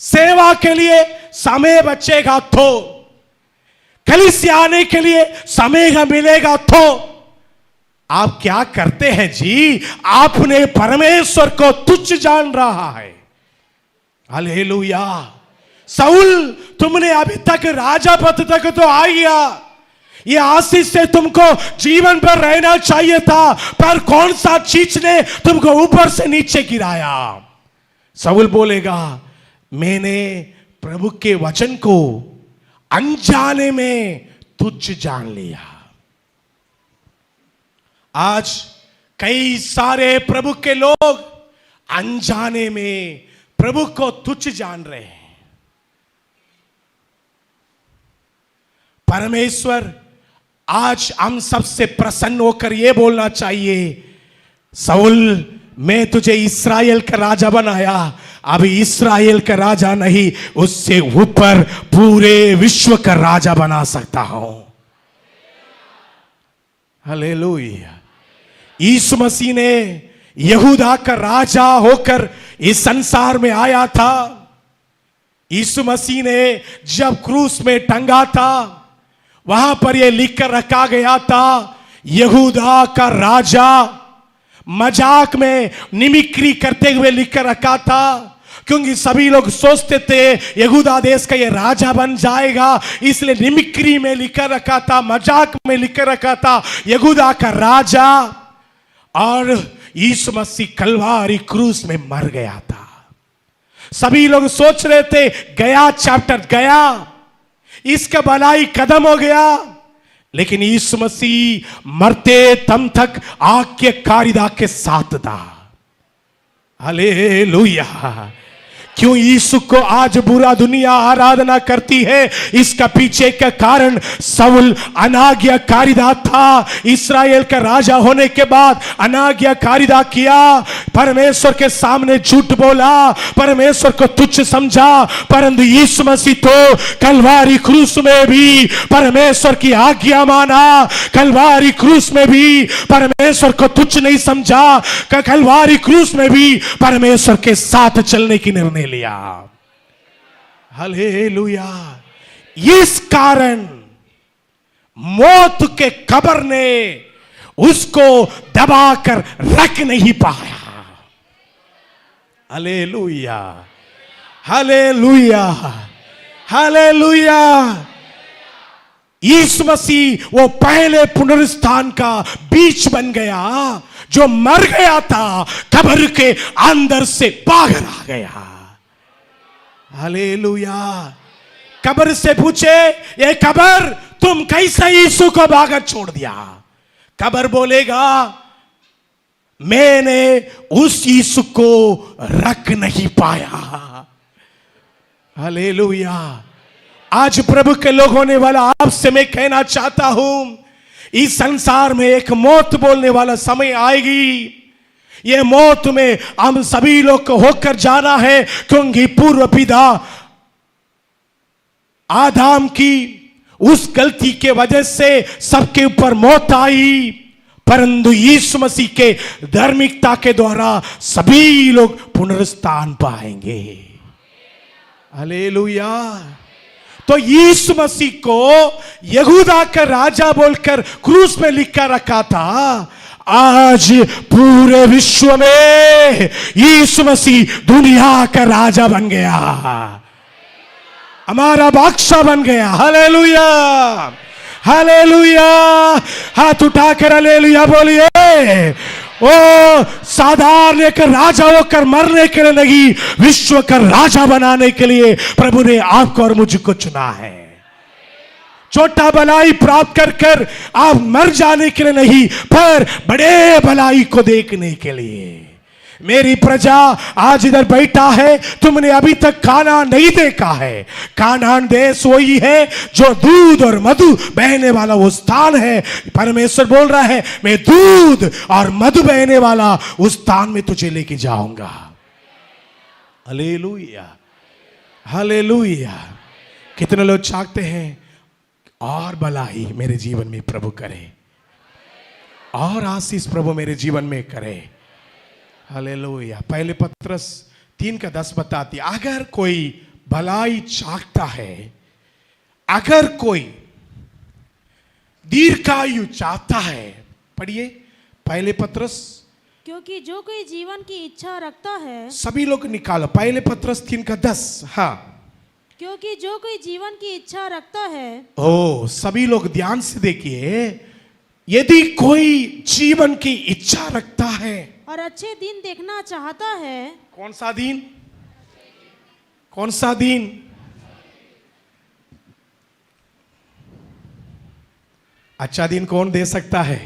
Speaker 1: सेवा के लिए समय बचेगा तो, कलीसिया आने के लिए समय मिलेगा तो आप क्या करते हैं जी? आपने परमेश्वर को तुच्छ जान रहा है। हालेलुया। साउल, तुमने अभी तक राजा पद तक तो आ गया, ये आशीष से तुमको जीवन पर रहना चाहिए था, पर कौन सा चीज ने तुमको ऊपर से नीचे गिराया? साउल बोलेगा, मैंने प्रभु के वचन को अनजाने में तुच्छ जान लिया। आज कई सारे प्रभु के लोग अनजाने में प्रभु को तुच्छ जान रहे हैं। परमेश्वर आज हम सबसे प्रसन्न होकर यह बोलना चाहिए, साउल, मैं तुझे इस्राएल का राजा बनाया, अभी इस्राएल का राजा नहीं, उससे ऊपर पूरे विश्व का राजा बना सकता हूं। हालेलुया। यीशु मसीह ने यहूदा का राजा होकर इस संसार में आया था। यीशु मसीह ने जब क्रूस में टंगा था, वहां पर यह लिखकर रखा गया था, यहूदा का राजा। मजाक में निमिक्री करते हुए लिखकर रखा था, क्योंकि सभी लोग सोचते थे यहूदा देश का ये राजा बन जाएगा, इसलिए निमिक्री में लिखकर रखा था, मजाक में लिखकर रखा था यहूदा का राजा। और यीशु मसीह कलवारी क्रूस में मर गया था। सभी लोग सोच रहे थे गया चैप्टर गया, इसका भलाई खत्म हो गया, लेकिन यीशु मसीह मरते दम तक आग के कारिदा के साथ था। हालेलुया। क्यों यीशु को आज बुरा दुनिया आराधना करती है? इसका पीछे का कारण शाऊल अनाज्ञाकारिता था। इस्राएल का राजा होने के बाद अनाज्ञाकारिता किया, परमेश्वर के सामने झूठ बोला, परमेश्वर को तुच्छ समझा। परंतु यीशु मसीह तो कलवारी क्रूस में भी परमेश्वर की आज्ञा माना, कलवारी क्रूस में भी परमेश्वर को तुच्छ नहीं समझा, कलवारी क्रूस में भी परमेश्वर के साथ चलने की निर्णय लिया। हालेलुया। इस कारण मौत के कब्र ने उसको दबाकर रख नहीं पाया। Hallelujah, hallelujah, hallelujah. Yeshu Masih वो पहले पुनरुत्थान का बीज बन गया, जो मर गया था कब्र के अंदर से बाहर आ गया। हालेलुया। कब्र से पूछे, ये कब्र तुम कैसे यीशु को बाहर छोड़ दिया? कब्र बोलेगा, मैंने उस यीशु को रख नहीं पाया। हालेलुया। आज प्रभु के लोग होने वाला आपसे मैं कहना चाहता हूं, इस संसार में एक मौत बोलने वाला समय आएगी। ये मौत में हम सभी लोग को होकर जाना है, क्योंकि पूर्व पिता आदम की उस गलती के वजह से सबके ऊपर मौत आई, परंतु यीशु मसीह के धार्मिकता के द्वारा सभी लोग पुनरुत्थान पाएंगे। हालेलुया। तो यीशु मसीह को यहूदा का राजा बोलकर क्रूस में लिख कर रखा था। आज पूरे विश्व में यीशु मसीह दुनिया का राजा बन गया, हमारा बादशाह बन गया। Hallelujah, hallelujah. हाथ उठाकर हालेलुया बोलिए। ओ साधारण एक राजा होकर मरने के लिए नहीं, विश्व का राजा बनाने के लिए प्रभु ने आपको और मुझको चुना है। छोटा भलाई प्राप्त कर कर आप मर जाने के लिए नहीं, पर बड़े भलाई को देखने के लिए। मेरी प्रजा आज इधर बैठा है, तुमने अभी तक कानान नहीं देखा है। कानान देश वही है जो दूध और मधु बहने वाला वो स्थान है। परमेश्वर बोल रहा है, मैं दूध और मधु बहने वाला उस स्थान में तुझे लेके जाऊंगा। Hallelujah, hallelujah. कितने लोग चाहते हैं और भलाई मेरे जीवन में प्रभु करे, और आशीष प्रभु मेरे जीवन में करे। हालेलुया। पहले पत्रस 3:10 बताती, अगर कोई भलाई चाहता है, अगर कोई दीर्घायु चाहता है, पढ़िए पहले पत्रस।
Speaker 2: क्योंकि जो कोई जीवन की इच्छा रखता है,
Speaker 1: सभी लोग निकालो पहले पत्रस 3:10। हाँ,
Speaker 2: क्योंकि जो कोई जीवन की इच्छा रखता है।
Speaker 1: ओ सभी लोग ध्यान से देखिए, यदि कोई जीवन की इच्छा रखता है
Speaker 2: और अच्छे दिन देखना चाहता है।
Speaker 1: कौन सा दिन? कौन सा दिन? अच्छा दिन कौन दे सकता है?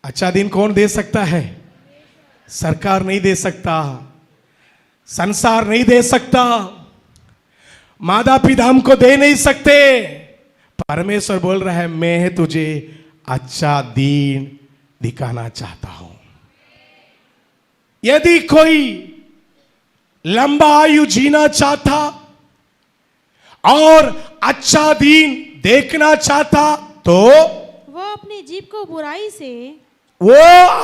Speaker 1: अच्छा दिन कौन दे सकता है? सरकार नहीं दे सकता, संसार नहीं दे सकता, माता पिता हमको दे नहीं सकते। परमेश्वर बोल रहा है, मैं तुझे अच्छा दिन दिखाना चाहता हूं। यदि कोई लंबा आयु जीना चाहता और अच्छा दिन देखना चाहता, तो
Speaker 2: वह अपनी जीभ को बुराई से,
Speaker 1: वो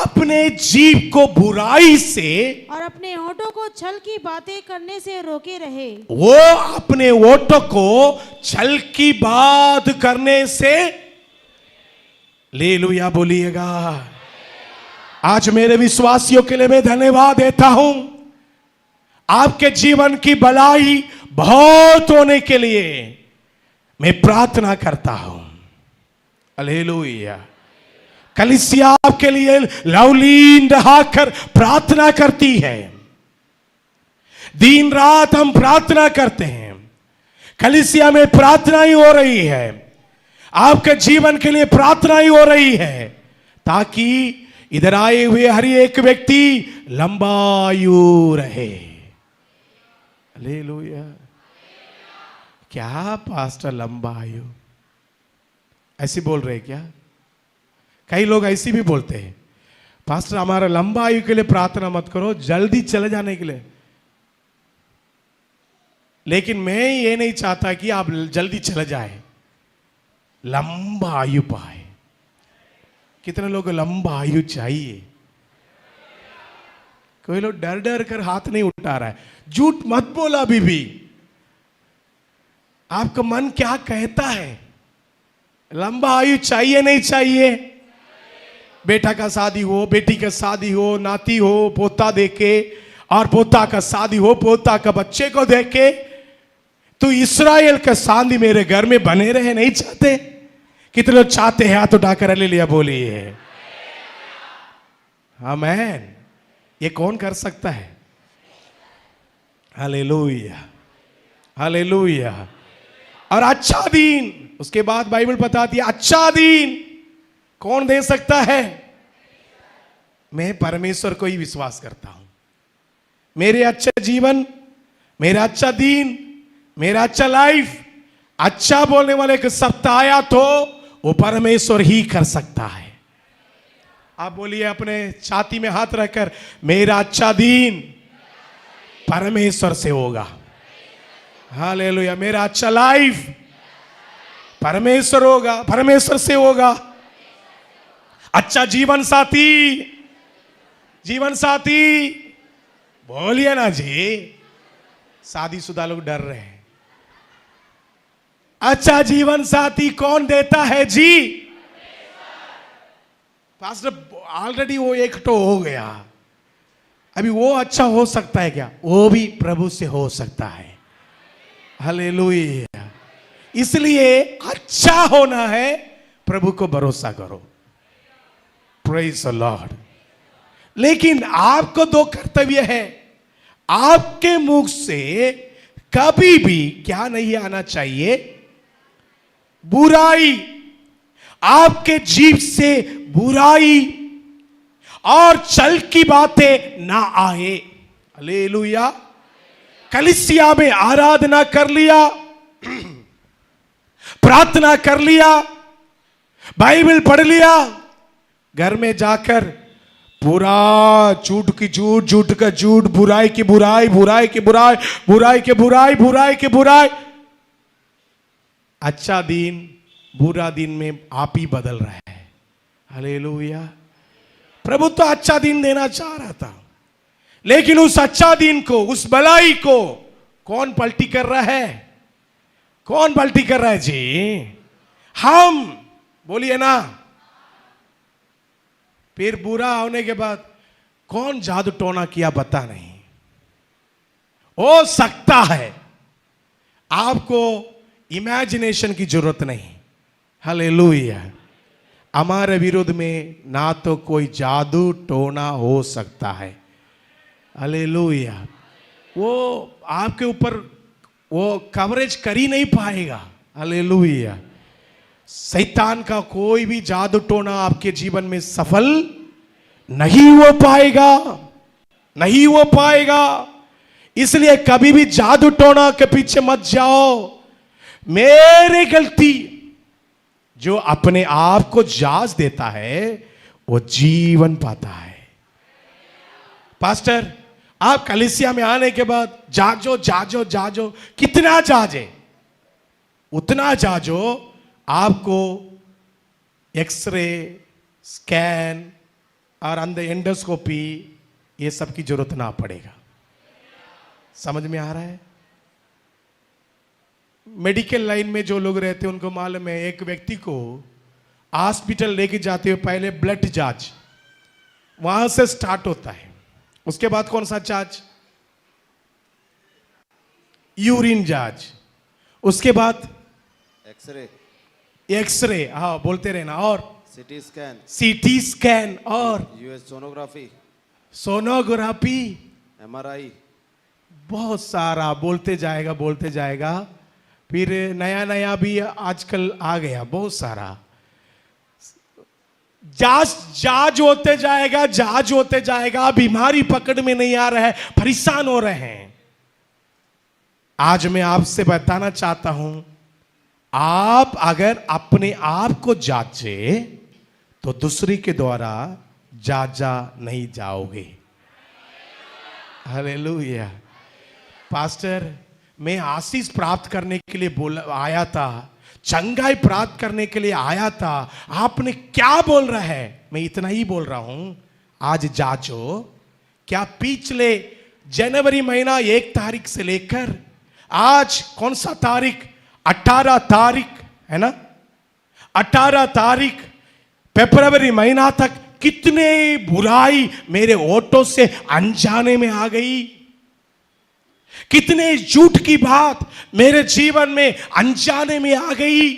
Speaker 1: अपने जीभ को बुराई से
Speaker 2: और अपने होठों को छल की बातें करने से रोके रहे।
Speaker 1: वो अपने होठों को छल की बात करने से, हालेलुया बोलिएगा। आज मेरे विश्वासियों के लिए मैं धन्यवाद देता हूं। आपके जीवन की भलाई बहुत होने के लिए मैं प्रार्थना करता हूं। हालेलुया। कलीसिया आपके लिए लवलीन रहाकर प्रार्थना करती है। दिन रात हम प्रार्थना करते हैं। कलीसिया में प्रार्थना ही हो रही है, आपके जीवन के लिए प्रार्थना ही हो रही है, ताकि इधर आए हुए हर एक व्यक्ति लंबा आयु रहे। हालेलुया। क्या पास्टर लंबा आयु, ऐसी बोल रहे क्या? कई लोग ऐसी भी बोलते हैं, पास्टर हमारा लंबा आयु के लिए प्रार्थना मत करो, जल्दी चले जाने के लिए। लेकिन मैं ये नहीं चाहता कि आप जल्दी चले जाए, लंबा आयु पाए। कितने लोगों को लंबा आयु चाहिए? कोई लोग डर डर कर हाथ नहीं उठा रहा है। झूठ मत बोला बीबी, आपका मन क्या कहता है? लंबा आयु चाहिए नहीं चाहिए? बेटा का शादी हो, बेटी का शादी हो, नाती हो, पोता देके, और पोता का शादी हो, पोता का बच्चे को देके, तो इस्राएल का शादी मेरे घर में बने रहे नहीं चाहते? कितने लोग चाहते हैं? हाथ उठाकर हालेलुया बोलिए। आमीन। ये कौन कर सकता है? Hallelujah, hallelujah. और अच्छा दिन, उसके बाद बाइबल बताती है अच्छा दिन कौन दे सकता है? मैं परमेश्वर को ही विश्वास करता हूं। मेरे अच्छा जीवन, मेरा अच्छा दिन, मेरा अच्छा लाइफ, अच्छा बोलने वाले के सप्ताह आया तो वो परमेश्वर ही कर सकता है। आप बोलिए अपने छाती में हाथ रखकर, मेरा अच्छा दिन परमेश्वर से होगा। हालेलुया। मेरा अच्छा लाइफ परमेश्वर होगा, परमेश्वर से होगा। अच्छा जीवन साथी, जीवन साथी बोलिए ना जी। शादीशुदा लोग डर रहे हैं। अच्छा जीवन साथी कौन देता है जी? पास्टर ऑलरेडी वो एक तो हो गया, अभी वो अच्छा हो सकता है क्या? वो भी प्रभु से हो सकता है। हालेलुया। इसलिए अच्छा होना है, प्रभु को भरोसा करो। Praise the Lord. लेकिन आपको दो कर्तव्य है। आपके मुख से कभी भी क्या नहीं आना चाहिए? बुराई। आपके जीभ से बुराई और छल की बातें ना आए। हालेलुया। कलीसिया में आराधना कर लिया, प्रार्थना कर लिया, बाइबल पढ़ लिया, घर में जाकर पूरा झूठ की झूठ, झूठ का झूठ, बुराई की बुराई, बुराई की बुराई, बुराई की बुराई, बुराई की बुराई। अच्छा दिन बुरा दिन में आप ही बदल रहा है। हालेलुया। प्रभु तो अच्छा दिन देना चाह रहा था, लेकिन उस अच्छा दिन को, उस भलाई को कौन पलटी कर रहा है? कौन पलटी कर रहा है जी? हम। बोलिए ना। फिर बुरा होने के बाद कौन जादू टोना किया पता नहीं। हो सकता है आपको इमेजिनेशन की जरूरत नहीं। हालेलुया। हमारे विरोध में ना तो कोई जादू टोना हो सकता है। हालेलुया। वो आपके ऊपर वो कवरेज कर ही नहीं पाएगा। हालेलुया। शैतान का कोई भी जादू टोना आपके जीवन में सफल नहीं हो पाएगा, नहीं हो पाएगा। इसलिए कभी भी जादू टोना के पीछे मत जाओ। मेरी गलती, जो अपने आप को जांच देता है वो जीवन पाता है। पास्टर, आप कलीसिया में आने के बाद जाजो जाजो जाजो, कितना जाजे? उतना जाजो आपको एक्सरे, स्कैन और अंदर एंडोस्कोपी ये सब की जरूरत ना पड़ेगा। समझ में आ रहा है? मेडिकल लाइन में जो लोग रहते हैं उनको मालूम है, एक व्यक्ति को हॉस्पिटल लेके जाते हुए पहले ब्लड जांच वहां से स्टार्ट होता है। उसके बाद कौन सा जांच? यूरिन जांच। उसके बाद
Speaker 3: एक्सरे,
Speaker 1: एक्सरे, हाँ बोलते रहना, और
Speaker 3: सिटी स्कैन,
Speaker 1: सीटी स्कैन, और
Speaker 3: यूएस सोनोग्राफी,
Speaker 1: सोनोग्राफी,
Speaker 3: एमआरआई,
Speaker 1: बहुत सारा बोलते जाएगा, बोलते जाएगा। फिर नया नया भी आजकल आ गया, बहुत सारा जांच होते जाएगा, जांच होते जाएगा। बीमारी पकड़ में नहीं आ रहा है, परेशान हो रहे हैं। आज मैं आपसे बताना चाहता हूं, आप अगर अपने आप को जांचे तो दूसरे के द्वारा जांचा नहीं जाओगे। हालेलुया। पास्टर, मैं आशीष प्राप्त करने के लिए आया था, चंगाई प्राप्त करने के लिए आया था, आपने क्या बोल रहा है? मैं इतना ही बोल रहा हूं, आज जांचो, क्या पिछले जनवरी महीना 1 तारीख से लेकर आज कौन सा तारीख, 18 तारीख है ना, 18 तारीख फरवरी महीना तक कितने बुराई मेरे ओटों से अनजाने में आ गई, कितने झूठ की बात मेरे जीवन में अनजाने में आ गई।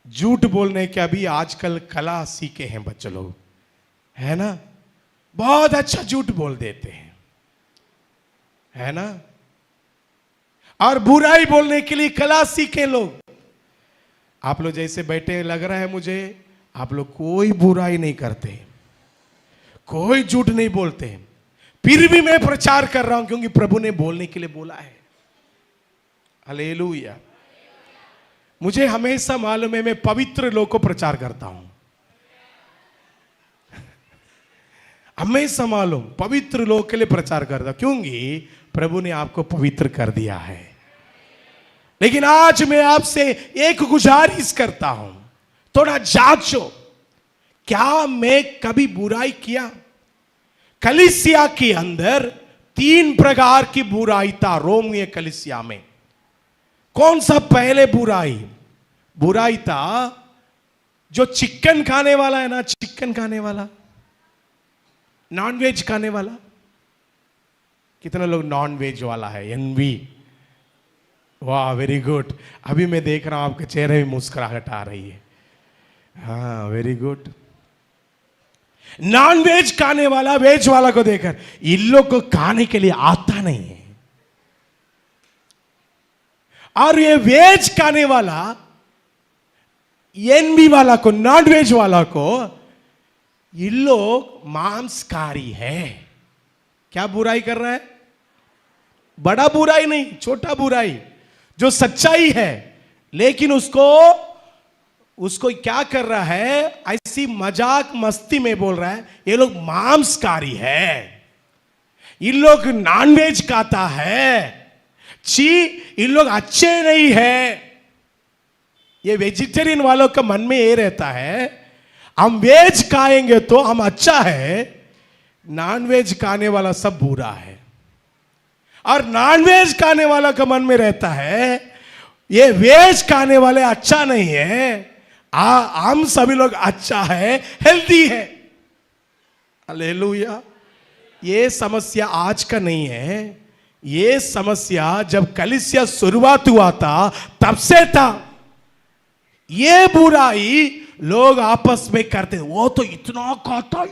Speaker 1: झूठ बोलने के अभी आजकल कला सीखे हैं बच्चे लोग, है ना, बहुत अच्छा झूठ बोल देते हैं, है ना, और बुराई बोलने के लिए कला सीखे लोग। आप लोग जैसे बैठे लग रहा है मुझे, आप लोग कोई बुराई नहीं करते, कोई झूठ नहीं बोलते, फिर भी मैं प्रचार कर रहा हूं क्योंकि प्रभु ने बोलने के लिए बोला है। हालेलुया। मुझे हमेशा मालूम है, मैं पवित्र लोग को प्रचार करता हूं, हमेशा मालूम, पवित्र लोग के लिए प्रचार करता क्योंकि प्रभु ने आपको पवित्र कर दिया है। लेकिन आज मैं आपसे एक गुजारिश करता हूं, थोड़ा जांचो, क्या मैं कभी बुराई किया? कलीसिया के अंदर 3 प्रकार की बुराई था रोमीय कलीसिया में। कौन सा पहले बुराई था? जो चिकन खाने वाला है ना, चिकन खाने वाला, नॉनवेज खाने वाला। कितने लोग नॉनवेज वाला है? एनवी, वाह, वेरी गुड। अभी मैं देख रहा हूं आपके चेहरे में मुस्कुराहट आ रही है। हाँ, वेरी गुड। नॉनवेज खाने वाला वेज वाला को देखकर इन लोग को खाने के लिए आता नहीं है, और ये वेज खाने वाला एनबी वाला को, नॉनवेज वाला को, ये लोग मांसकारी है। क्या बुराई कर रहा है? बड़ा बुराई नहीं, छोटा बुराई, जो सच्चाई है, लेकिन उसको क्या कर रहा है? ऐसी मजाक मस्ती में बोल रहा है ये लोग मांसकारी है, इन लोग नॉनवेज खाता है, छी, इन लोग अच्छे नहीं है। ये वेजिटेरियन वालों का मन में ये रहता है, हम वेज खाएंगे तो हम अच्छा है, नॉनवेज खाने वाला सब बुरा है। और नॉनवेज खाने वाला का मन में रहता है, ये वेज खाने वाले अच्छा नहीं है, हम सभी लोग अच्छा है, हेल्दी है। हालेलुया। ये समस्या आज का नहीं है, ये समस्या जब कलीसिया शुरुआत हुआ था तब से था। ये बुराई लोग आपस में करते, वो तो इतना खाता,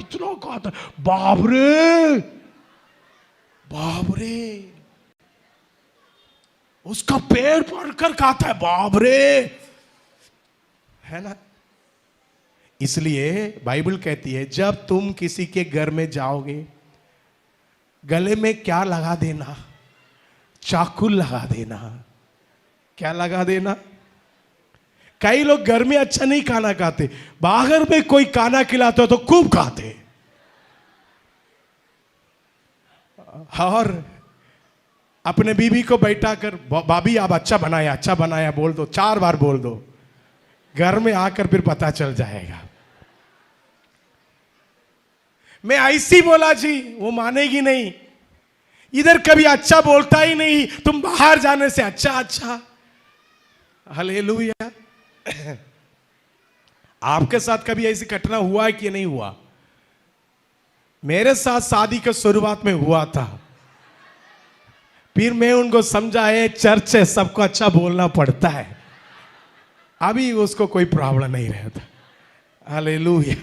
Speaker 1: बाप रे, उसका पेट भरकर खाता है, बाप रे, है ना। इसलिए बाइबल कहती है, जब तुम किसी के घर में जाओगे, गले में क्या लगा देना? चाकू लगा देना। क्या लगा देना? कई लोग घर में अच्छा नहीं खाना खाते, बाहर में कोई खाना खिलाते हो तो खूब खाते, और अपने बीवी को बैठा कर, भाभी आप अच्छा बनाया बोल दो, 4 बार बोल दो, घर में आकर फिर पता चल जाएगा। मैं ऐसी बोला जी, वो मानेगी नहीं, इधर कभी अच्छा बोलता ही नहीं, तुम बाहर जाने से अच्छा। हालेलुया। आपके साथ कभी ऐसी घटना हुआ है कि नहीं हुआ? मेरे साथ शादी के शुरुआत में हुआ था, फिर मैं उनको समझाए, चर्च है, सबको अच्छा बोलना पड़ता है, अभी उसको कोई प्रॉब्लम नहीं रहता। हालेलुया।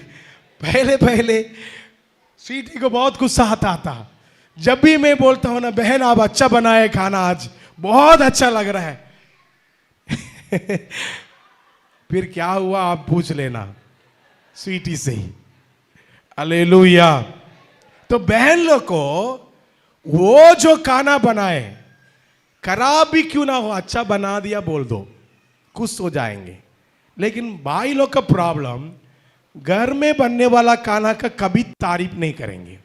Speaker 1: पहले स्वीटी को बहुत गुस्सा आता था, जब भी मैं बोलता हूं ना, बहन आप अच्छा बनाए खाना, आज बहुत अच्छा लग रहा है। फिर क्या हुआ आप पूछ लेना स्वीटी से ही। हालेलुया। तो बहन लोग को वो जो खाना बनाए, खराब भी क्यों ना हो, अच्छा बना दिया बोल दो, खुश हो जाएंगे। लेकिन भाई लोग का प्रॉब्लम, घर में बनने वाला खाना का कभी तारीफ नहीं करेंगे,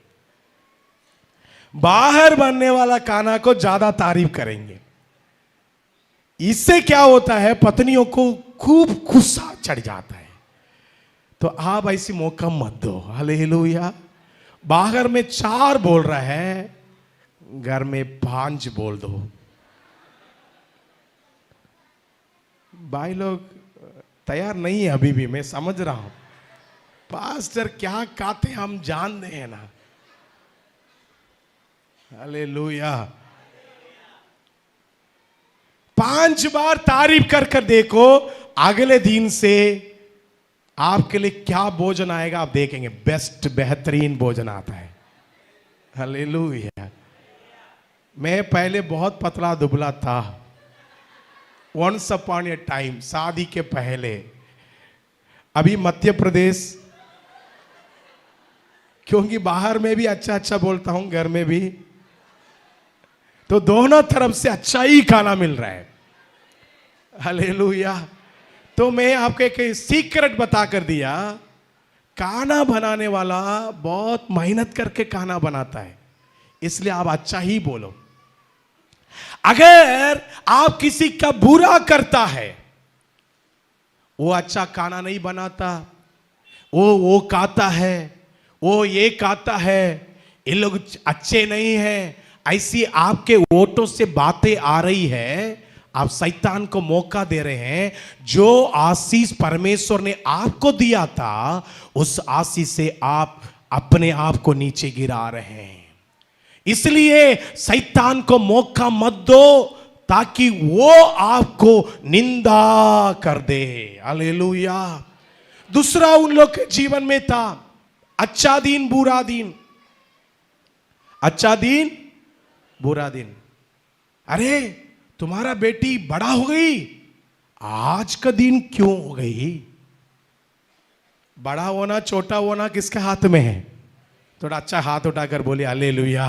Speaker 1: बाहर बनने वाला खाना को ज्यादा तारीफ करेंगे। इससे क्या होता है, पत्नियों को खूब गुस्सा चढ़ जाता है। तो आप ऐसी मौका मत दो। हालेलुया। बाहर में 4 बोल रहा है, घर में 5 बोल दो। भाई लोग तैयार नहीं है अभी भी, मैं समझ रहा हूं। पास्टर क्या कहते हम जानते हैं ना। हालेलुया। 5 बार तारीफ कर कर देखो, अगले दिन से आपके लिए क्या भोजन आएगा आप देखेंगे। बेस्ट, बेहतरीन भोजन आता है। हालेलुया। मैं पहले बहुत पतला दुबला था, वंस अपॉन ए टाइम, शादी के पहले। अभी मध्य प्रदेश, क्योंकि बाहर में भी अच्छा अच्छा बोलता हूं, घर में भी, तो दोनों तरफ से अच्छा ही खाना मिल रहा है। हालेलुया। तो मैं आपको एक सीक्रेट बता कर दिया, खाना बनाने वाला बहुत मेहनत करके खाना बनाता है, इसलिए आप अच्छा ही बोलो। अगर आप किसी का बुरा करता है, वो अच्छा खाना नहीं बनाता, वो खाता है, वो ये खाता है, ये लोग अच्छे नहीं है, ऐसी आपके वोटों से बातें आ रही है, आप शैतान को मौका दे रहे हैं। जो आशीष परमेश्वर ने आपको दिया था, उस आशीष से आप अपने आप को नीचे गिरा रहे हैं। इसलिए शैतान को मौका मत दो, ताकि वो आपको निंदा कर दे। हालेलुया। दूसरा उन लोग के जीवन में था अच्छा दिन बुरा दिन। अच्छा दिन बुरा दिन। अरे तुम्हारा बेटी बड़ा हो गई, आज का दिन क्यों हो गई? बड़ा होना छोटा होना किसके हाथ में है? थोड़ा अच्छा हाथ उठाकर बोले हालेलुया।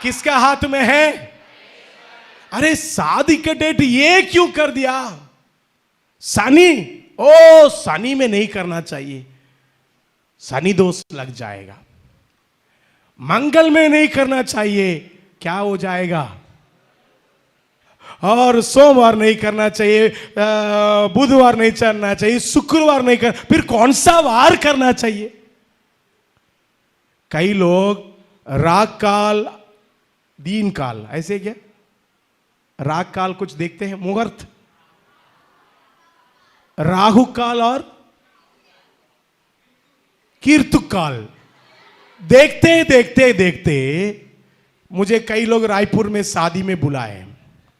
Speaker 1: किसका हाथ में है? अरे शादी का डेट ये क्यों कर दिया? शनि, ओ शनि में नहीं करना चाहिए, शनि दोष लग जाएगा। मंगल में नहीं करना चाहिए, क्या हो जाएगा? और सोमवार नहीं करना चाहिए, बुधवार नहीं करना चाहिए, शुक्रवार नहीं कर, फिर कौन सा वार करना चाहिए? कई लोग राग काल दीन काल, ऐसे क्या राग काल कुछ देखते हैं, मुहूर्त, राहु काल और कीर्तु काल देखते देखते देखते मुझे कई लोग रायपुर में शादी में बुलाए।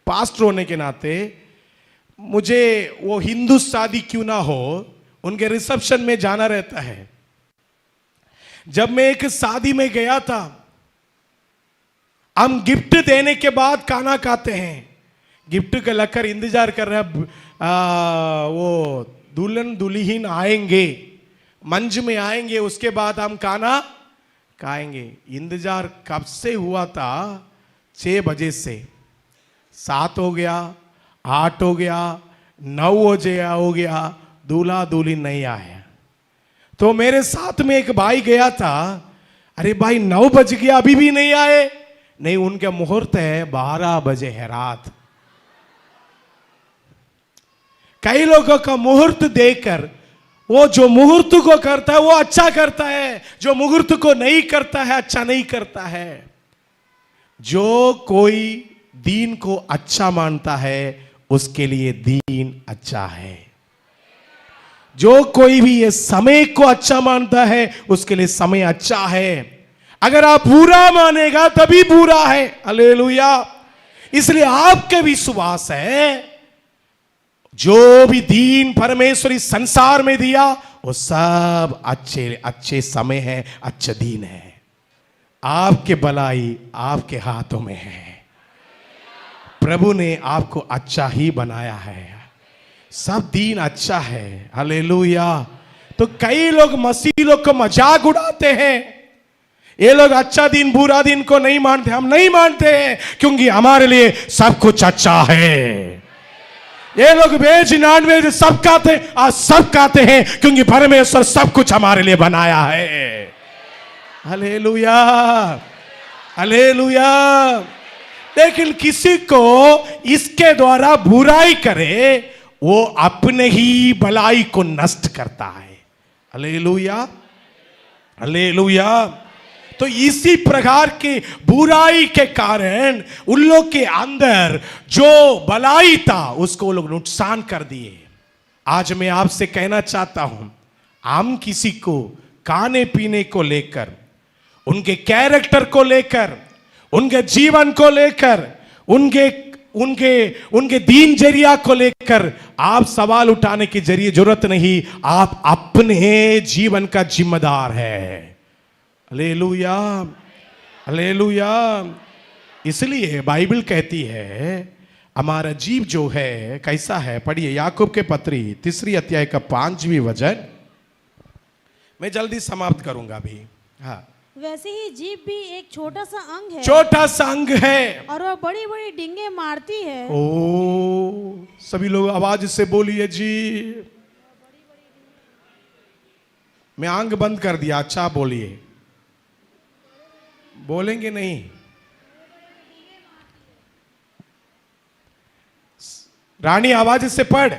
Speaker 1: पास्टर होने के नाते मुझे वो हिंदू शादी क्यों ना हो, उनके रिसेप्शन में जाना रहता है। जब मैं एक शादी में गया था, हम गिफ्ट देने के बाद खाना खाते हैं, गिफ्ट का लेकर इंतजार कर रहे हैं, वो दुल्हन दुल्हीन आएंगे, मंच में आएंगे, उसके बाद हम खाना खाएंगे। इंतजार कब से हुआ था? 6 बजे से। 7 हो गया, 8 हो गया, 9 हो गया, दूल्हा दुल्हन नहीं आया। तो मेरे साथ में एक भाई गया था, अरे भाई 9 बज गया अभी भी नहीं आए। नहीं, उनका मुहूर्त है 12 बजे है रात। कई लोगों का मुहूर्त देखकर, वो जो मुहूर्त को करता है वो अच्छा करता है, जो मुहूर्त को नहीं करता है अच्छा नहीं करता है। जो कोई दीन को अच्छा मानता है उसके लिए दीन अच्छा है। जो कोई भी ये समय को अच्छा मानता है उसके लिए समय अच्छा है। अगर आप बुरा मानेगा तभी बुरा है। हालेलुया। इसलिए आपके विश्वास है, जो भी दीन परमेश्वर इस संसार में दिया वो सब अच्छे अच्छे समय है, अच्छे दिन है। आपके भलाई आपके हाथों में है। प्रभु ने आपको अच्छा ही बनाया है, सब दिन अच्छा है। हालेलुया। तो कई लोग मसीह लोग को मजाक उड़ाते हैं, ये लोग अच्छा दिन बुरा दिन को नहीं मानते, हम नहीं मानते हैं क्योंकि हमारे लिए सब कुछ अच्छा है। ये लोग वेज नॉन वेज सब खाते, आज सब खाते हैं क्योंकि परमेश्वर सब कुछ हमारे लिए बनाया है। Hallelujah, hallelujah. लेकिन किसी को इसके द्वारा बुराई करे, वो अपने ही भलाई को नष्ट करता है। Hallelujah, hallelujah. तो इसी प्रकार की बुराई के कारण उन लोग के अंदर जो भलाई था उसको वो लोग नुकसान कर दिए। आज मैं आपसे कहना चाहता हूं, हम किसी को खाने पीने को लेकर, उनके कैरेक्टर को लेकर, उनके जीवन को लेकर, उनके उनके उनके दिनचर्या को लेकर आप सवाल उठाने की जरूरत नहीं। आप अपने जीवन का जिम्मेदार है। Hallelujah, hallelujah. इसलिए बाइबल कहती है हमारा जीव जो है कैसा है। पढ़िए याकूब के पत्री 3 अध्याय का 5वां वचन। मैं जल्दी समाप्त करूंगा अभी। हाँ,
Speaker 2: वैसे ही जीभ भी एक छोटा सा अंग है,
Speaker 1: छोटा सा अंग है
Speaker 2: और वह बड़ी बड़ी डींगे मारती है।
Speaker 1: ओ, सभी लोग आवाज से बोलिए जी। मैं आंख बंद कर दिया, अच्छा बोलिए। बोलेंगे नहीं? रानी आवाज से पढ़।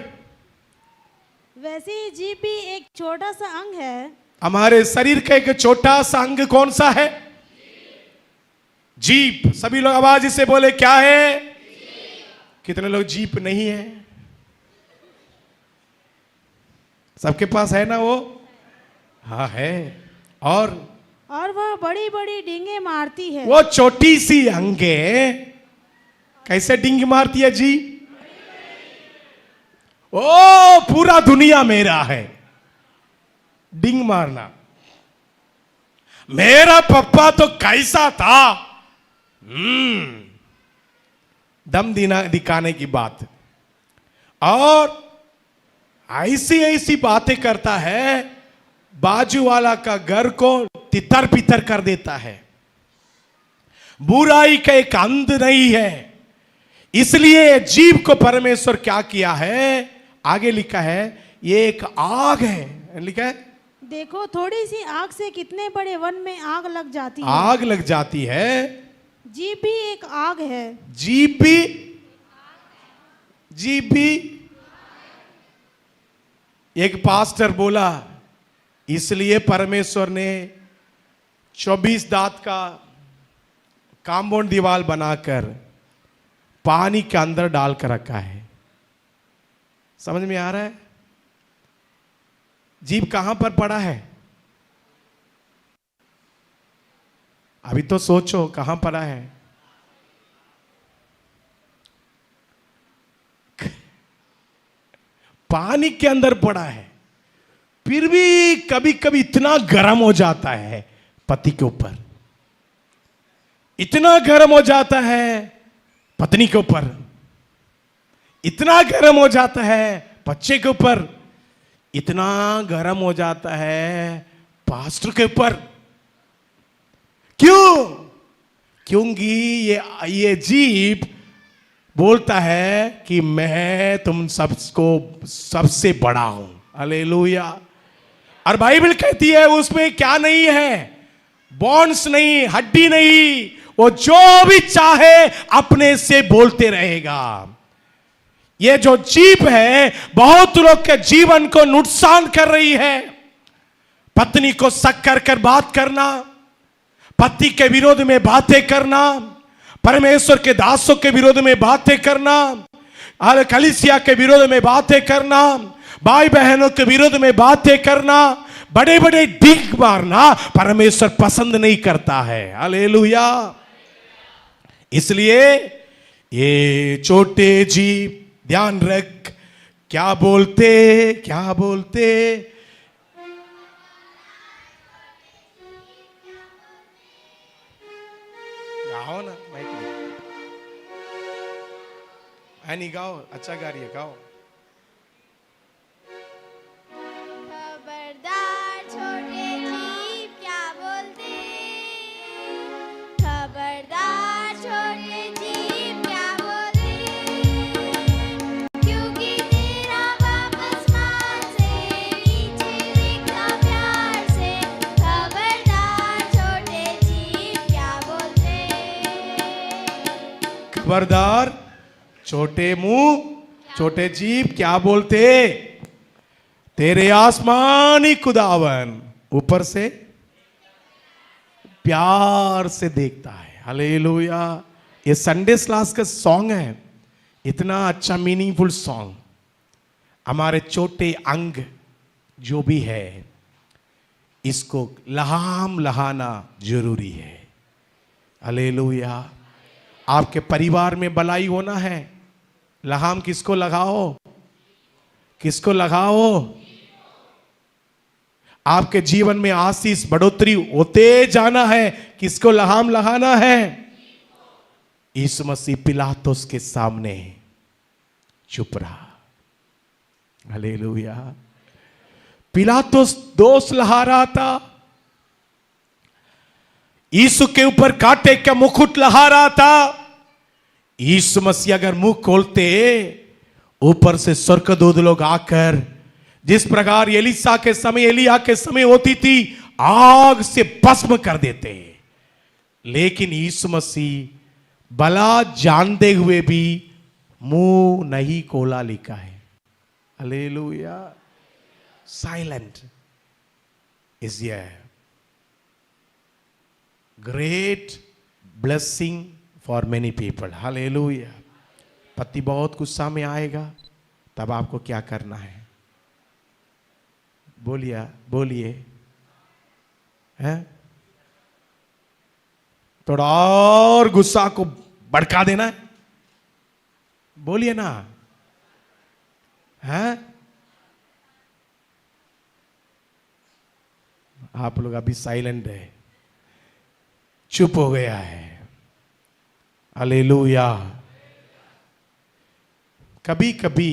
Speaker 2: वैसे ही जीभ भी एक छोटा सा अंग है।
Speaker 1: हमारे शरीर का एक छोटा सा अंग कौन सा है? जीभ। सभी लोग आवाज से बोले क्या है? कितने लोग जीभ नहीं है? सबके पास है ना वो? हाँ है। और
Speaker 2: वह बड़ी बड़ी डींगे मारती है।
Speaker 1: वो छोटी सी अंगे कैसे डींग मारती है जी? ओ, पूरा दुनिया मेरा है, डिंग मारना। मेरा पप्पा तो कैसा था, दम दिखाने की बात। और ऐसी ऐसी बातें करता है, बाजू वाला का घर को तितर पितर कर देता है। बुराई का एक अंत नहीं है। इसलिए जीव को परमेश्वर क्या किया है? आगे लिखा है ये एक आग है। लिखा है
Speaker 2: देखो थोड़ी सी आग से कितने बड़े वन में आग लग जाती है।
Speaker 1: आग लग जाती है।
Speaker 2: जीभ भी एक आग है।
Speaker 1: जीभ भी एक पास्टर बोला, इसलिए परमेश्वर ने 24 दांत का कांपाउंड दीवार बनाकर पानी के अंदर डालकर रखा है। समझ में आ रहा है? जीभ कहां पर पड़ा है? अभी तो सोचो कहां पड़ा है। पानी के अंदर पड़ा है। फिर भी कभी कभी इतना गर्म हो जाता है पति के ऊपर, इतना गर्म हो जाता है पत्नी के ऊपर, इतना गर्म हो जाता है बच्चे के ऊपर, इतना गर्म हो जाता है पास्टर के ऊपर। क्यों? क्योंकि ये जीभ बोलता है कि मैं तुम सबको सबसे बड़ा हूं। हालेलुया। और बाइबल कहती है उसमें क्या नहीं है? बॉन्ड्स नहीं, हड्डी नहीं। वो जो भी चाहे अपने से बोलते रहेगा। ये जो जीभ है बहुत लोग के जीवन को नुकसान कर रही है। पत्नी को शक कर बात करना, पति के विरोध में बातें करना, परमेश्वर के दासों के विरोध में बातें करना, कलीसिया के विरोध में बातें करना, भाई बहनों के विरोध में बातें करना, बड़े बड़े डिग मारना परमेश्वर पसंद नहीं करता है। हालेलुया। इसलिए ये छोटे जीव ध्यान रख, क्या बोलते क्या बोलते। गाओ ना, माइक में नहीं गाओ, अच्छा गा रही है, गाओ।
Speaker 4: खबरदार छोटे जीव क्या बोलते,
Speaker 1: खबरदार, छोटे मुंह छोटे जीभ क्या बोलते, तेरे आसमानी खुदावन ऊपर से प्यार से देखता है। हालेलुया। ये संडे क्लास का सॉन्ग है, इतना अच्छा मीनिंगफुल सॉन्ग। हमारे छोटे अंग जो भी है इसको लहाम लहाना जरूरी है। हालेलुया। आपके परिवार में भलाई होना है, लहाम किसको लगाओ, किसको लगाओ। आपके जीवन में आशीष बढ़ोतरी होते जाना है, किसको लहाम लगाना है। यीशु मसीह पिलातुस के सामने चुप रहा। हालेलुया। पिलातुस दोष लहा रहा था, यीशु के ऊपर कांटे का मुकुट लहा रहा था। यीशु मसीह अगर मुंह खोलते, ऊपर से स्वर्गदूत लोग आकर, जिस प्रकार एलिशा के समय, एलिया के समय होती थी, आग से भस्म कर देते। लेकिन यीशु मसीह भला जानते हुए भी मुंह नहीं खोला, लिखा है। Hallelujah. Silent is a great blessing for many people. Hallelujah. पति बहुत गुस्सा में आएगा, तब आपको क्या करना है, बोलिए बोलिए, हैं? थोड़ा और गुस्सा को भड़का देना है, बोलिए ना, हैं? आप लोग अभी साइलेंट है, चुप हो गया है। हालेलुया। कभी कभी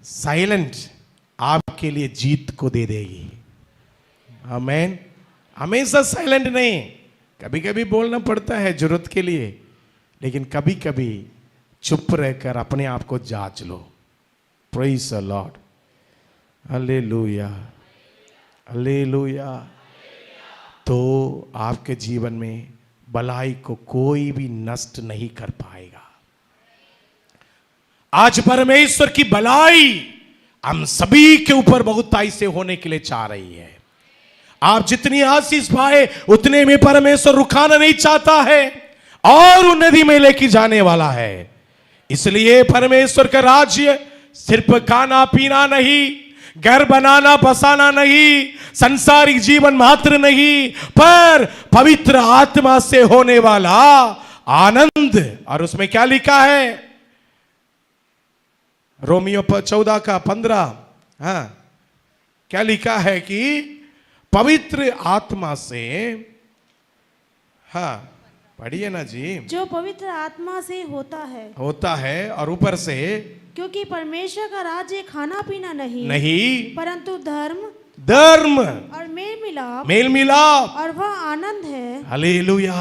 Speaker 1: साइलेंट आपके लिए जीत को दे देगी। आमीन। हमेशा साइलेंट नहीं, कभी कभी बोलना पड़ता है जरूरत के लिए, लेकिन कभी कभी चुप रहकर अपने आप को जांच लो। Praise the lord. Hallelujah. Hallelujah. तो आपके जीवन में भलाई को कोई भी नष्ट नहीं कर पाएगा। आज परमेश्वर की भलाई हम सभी के ऊपर बहुताई से होने के लिए चाह रही है। आप जितनी आशीष पाए उतने में परमेश्वर रुकाना नहीं चाहता है, और उन्नति में लेके जाने वाला है। इसलिए परमेश्वर का राज्य सिर्फ खाना पीना नहीं, घर बनाना बसाना नहीं, संसारिक जीवन मात्र नहीं, पर पवित्र आत्मा से होने वाला आनंद। और उसमें क्या लिखा है, रोमियो 14:15, हाँ, क्या लिखा है कि पवित्र आत्मा से, हाँ पढ़िए ना जी,
Speaker 2: जो पवित्र आत्मा से
Speaker 1: होता है, और ऊपर से,
Speaker 2: क्योंकि परमेश्वर का राज्य खाना पीना
Speaker 1: नहीं
Speaker 2: परंतु धर्म और मेल मिलाप और वह आनंद है।
Speaker 1: हालेलुया।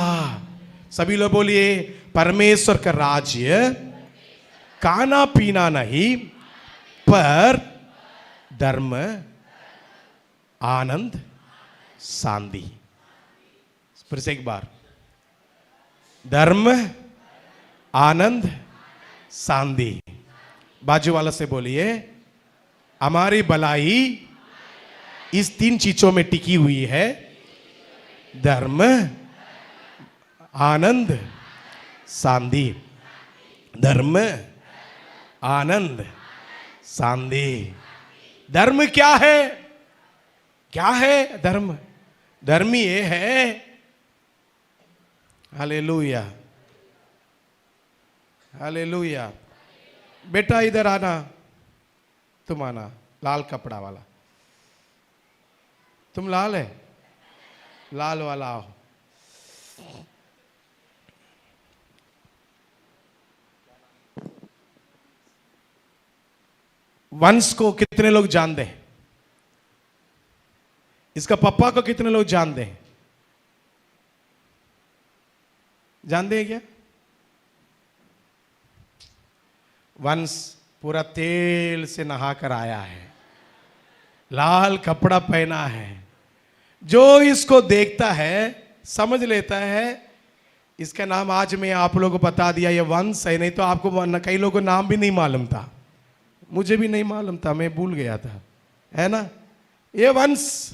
Speaker 1: सभी लोग बोलिए, परमेश्वर का राज्य खाना पीना नहीं, पर धर्म, आनंद, शांति। फिर से एक बार, धर्म, आनंद, शांति। बाजू वाला से बोलिए, हमारी भलाई इस 3 चीजों में टिकी हुई है, धर्म, आनंद, शांति। धर्म, आनंद, शांति। धर्म क्या है? क्या है धर्म? धर्म ये है, हालेलुया, हालेलुया। बेटा इधर आना, तुम आना, लाल कपड़ा वाला, तुम लाल है, लाल वाला आओ। वंश को कितने लोग जानते हैं? इसका पापा को कितने लोग जानते हैं? जानते हैं क्या? वंश पूरा तेल से नहाकर आया है, लाल कपड़ा पहना है। जो इसको देखता है समझ लेता है इसका नाम आज मैं आप लोगों को बता दिया, ये वंश है, नहीं तो आपको कई लोगों को नाम भी नहीं मालूम था, मुझे भी नहीं मालूम था, मैं भूल गया था, है ना। ये वंश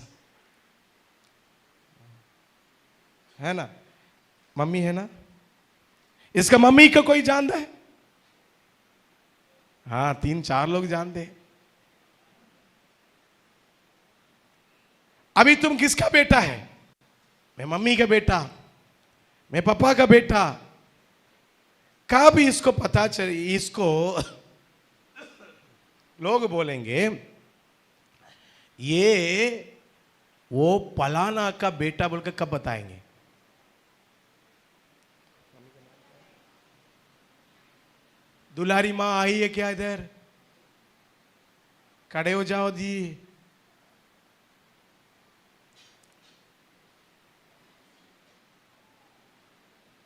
Speaker 1: है ना, मम्मी है ना, इसका मम्मी का कोई जानता है? हाँ 3-4 लोग जानते हैं। अभी तुम किसका बेटा है? मैं मम्मी का बेटा, मैं पापा का बेटा। कब इसको पता चले, इसको लोग बोलेंगे ये वो पलाना का बेटा बोलकर कब बताएंगे? दुलारी माँ आई है क्या इधर? खड़े हो जाओ जी।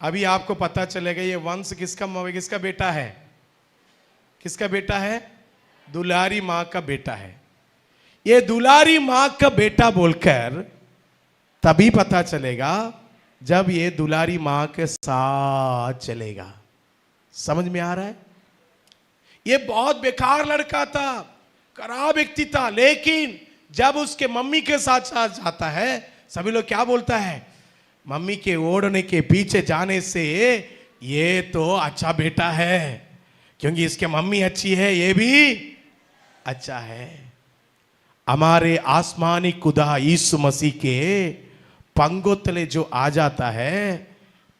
Speaker 1: अभी आपको पता चलेगा ये वंश किसका बेटा है? किसका बेटा है? दुलारी माँ का बेटा है। ये दुलारी माँ का बेटा बोलकर तभी पता चलेगा जब ये दुलारी माँ के साथ चलेगा। समझ में आ रहा है? ये बहुत बेकार लड़का था, खराब व्यक्ति था, लेकिन जब उसके मम्मी के साथ साथ जाता है, सभी लोग क्या बोलता है? मम्मी के ओढ़ने के पीछे जाने से ये तो अच्छा बेटा है, क्योंकि इसके मम्मी अच्छी है, ये भी अच्छा है। हमारे आसमानी खुदा यीशु मसीह के पंगोतले जो आ जाता है,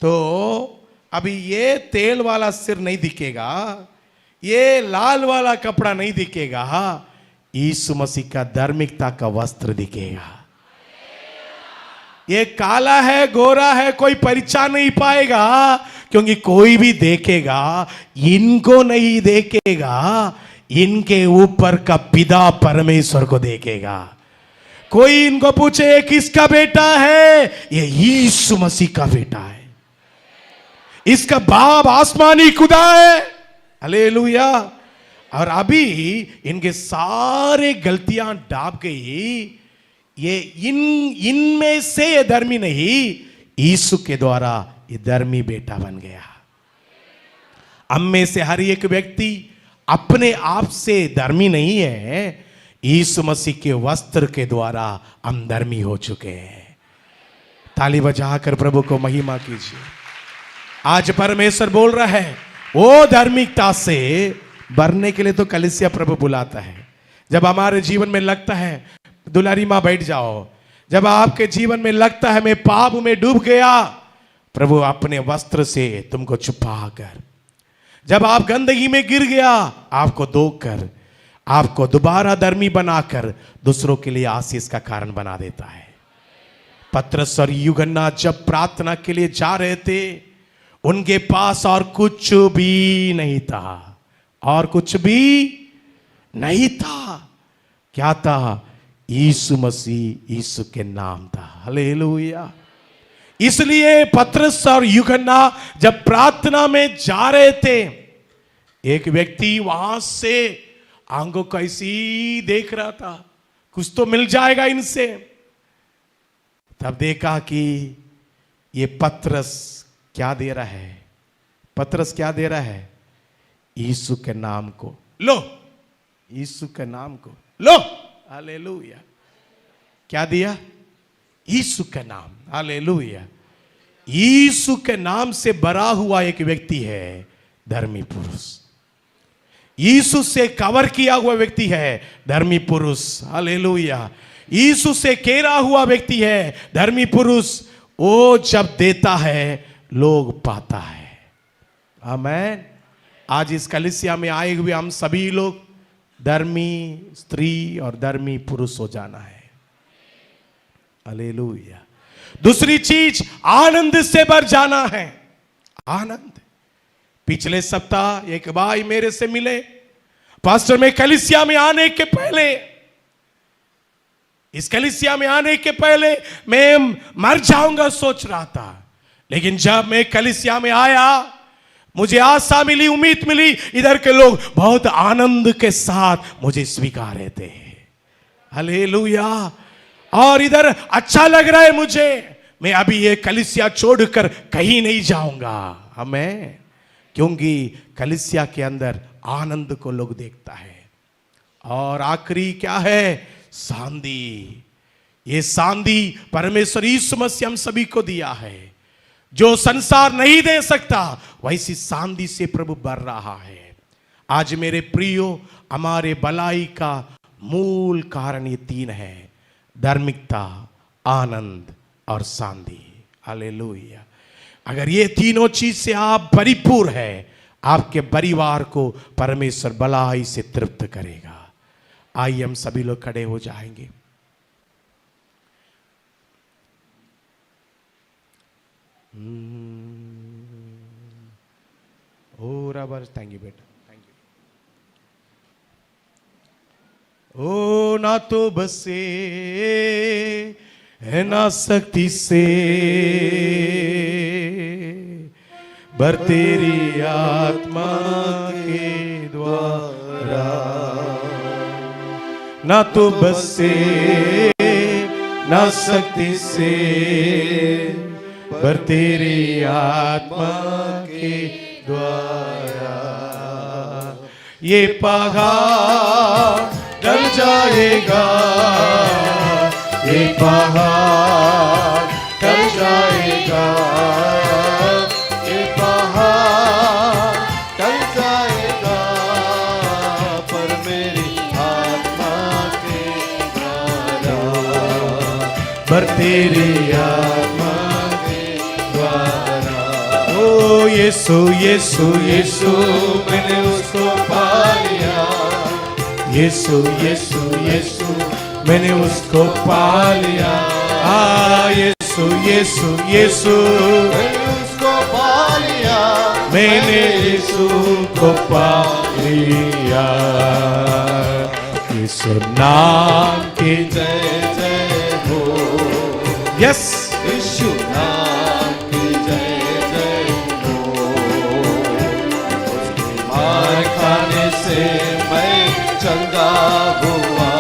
Speaker 1: तो अभी ये तेल वाला सिर नहीं दिखेगा, ये लाल वाला कपड़ा नहीं दिखेगा, यीशु मसीह का धार्मिकता का वस्त्र दिखेगा। ये काला है, गोरा है, कोई पहचान नहीं पाएगा, क्योंकि कोई भी देखेगा, इनको नहीं देखेगा, इनके ऊपर का पिता परमेश्वर को देखेगा। कोई इनको पूछे ये किसका बेटा है? ये यीशु मसीह का बेटा है, इसका बाप आसमानी खुदा है। हालेलुया। और अभी इनके सारे गलतियां डाब गई, ये इनमें से ये धर्मी नहीं, यीशु के द्वारा ये धर्मी बेटा बन गया। हम में से हर एक व्यक्ति अपने आप से धर्मी नहीं है, यीशु मसीह के वस्त्र के द्वारा हम धर्मी हो चुके हैं। ताली बजाकर प्रभु को महिमा कीजिए। आज परमेश्वर बोल रहा है, वो धार्मिकता से भरने के लिए तो कलीसिया प्रभु बुलाता है। जब हमारे जीवन में लगता है, दुलारी माँ बैठ जाओ, जब आपके जीवन में लगता है मैं पाप में डूब गया, प्रभु अपने वस्त्र से तुमको छुपा कर, जब आप गंदगी में गिर गया, आपको धोकर, आपको दोबारा धर्मी बनाकर दूसरों के लिए आशीष का कारण बना देता है। पतरस और यूहन्ना जब प्रार्थना के लिए जा रहे थे, उनके पास और कुछ भी नहीं था, और कुछ भी नहीं था। क्या था? यीशु मसीह, यीशु के नाम था। हालेलुया। इसलिए पतरस और यूहन्ना जब प्रार्थना में जा रहे थे, एक व्यक्ति वहां से आंखों को ऐसी देख रहा था, कुछ तो मिल जाएगा इनसे। तब देखा कि ये पतरस क्या दे रहा है? पतरस क्या दे रहा है? यीशु के नाम को लो, यीशु के नाम को लो। हालेलुया। क्या दिया? यीशु का नाम। हालेलुया। यीशु के नाम से भरा हुआ एक व्यक्ति है धर्मी पुरुष। यीशु से कवर किया हुआ व्यक्ति है धर्मी पुरुष। हालेलुया। यीशु से घेरा हुआ व्यक्ति है धर्मी पुरुष। वो जब देता है लोग पाता है। आमीन। आज इस कलीसिया में आए हुए हम सभी लोग धर्मी स्त्री और धर्मी पुरुष हो जाना है। हालेलुया। दूसरी चीज, आनंद से भर जाना है। आनंद। पिछले सप्ताह एक भाई मेरे से मिले, पास्टर में कलीसिया में आने के पहले, इस कलीसिया में आने के पहले मैं मर जाऊंगा सोच रहा था, लेकिन जब मैं कलीसिया में आया मुझे आशा मिली, उम्मीद मिली। इधर के लोग बहुत आनंद के साथ मुझे स्वीकार रहे थे। हालेलुया। और इधर अच्छा लग रहा है मुझे। मैं अभी ये कलीसिया छोड़कर कहीं नहीं जाऊंगा। हमें क्योंकि कलीसिया के अंदर आनंद को लोग देखता है। और आखिरी क्या है? सांदी। ये सांदी परमेश्वर यीशु मसीह हम सभी को दिया है। जो संसार नहीं दे सकता वैसी सांदी से प्रभु भर रहा है। आज मेरे प्रियो, हमारे भलाई का मूल कारण ये तीन है: धार्मिकता, आनंद और सांदी। हालेलुया। अगर ये तीनों चीज से आप परिपूर्ण है, आपके परिवार को परमेश्वर भलाई से तृप्त करेगा। आइए हम सभी लोग खड़े हो जाएंगे। ओ रबर, थैंक यू बेटा, थैंक यू। ओ ना तो बसे है ना शक्ति से, बर तेरी आत्मा के द्वारा। ना तो बसे ना शक्ति से, पर तेरी आत्मा के द्वारा। ये पहाड़ डल जाएगा, ये पहाड़ डल जाएगा,
Speaker 3: ये पहाड़ टल जाएगा, पर मेरी आत्मा के द्वारा,
Speaker 1: पर तेरी आत्मा के द्वारा। ओ यीशु यीशु यीशु, मैंने उसको पा लिया। यीशु यीशु यीशु, मैंने उसको पा लिया। यीशु यीशु यीशु,
Speaker 3: मैंने उसको पा लिया,
Speaker 1: मैंने यीशु को पा लिया। यीशु नाम की
Speaker 3: जय जय हो,
Speaker 1: यस,
Speaker 3: यीशु नाम की जय जय हो। उसके मार खाने से मैं चंगा हुआ,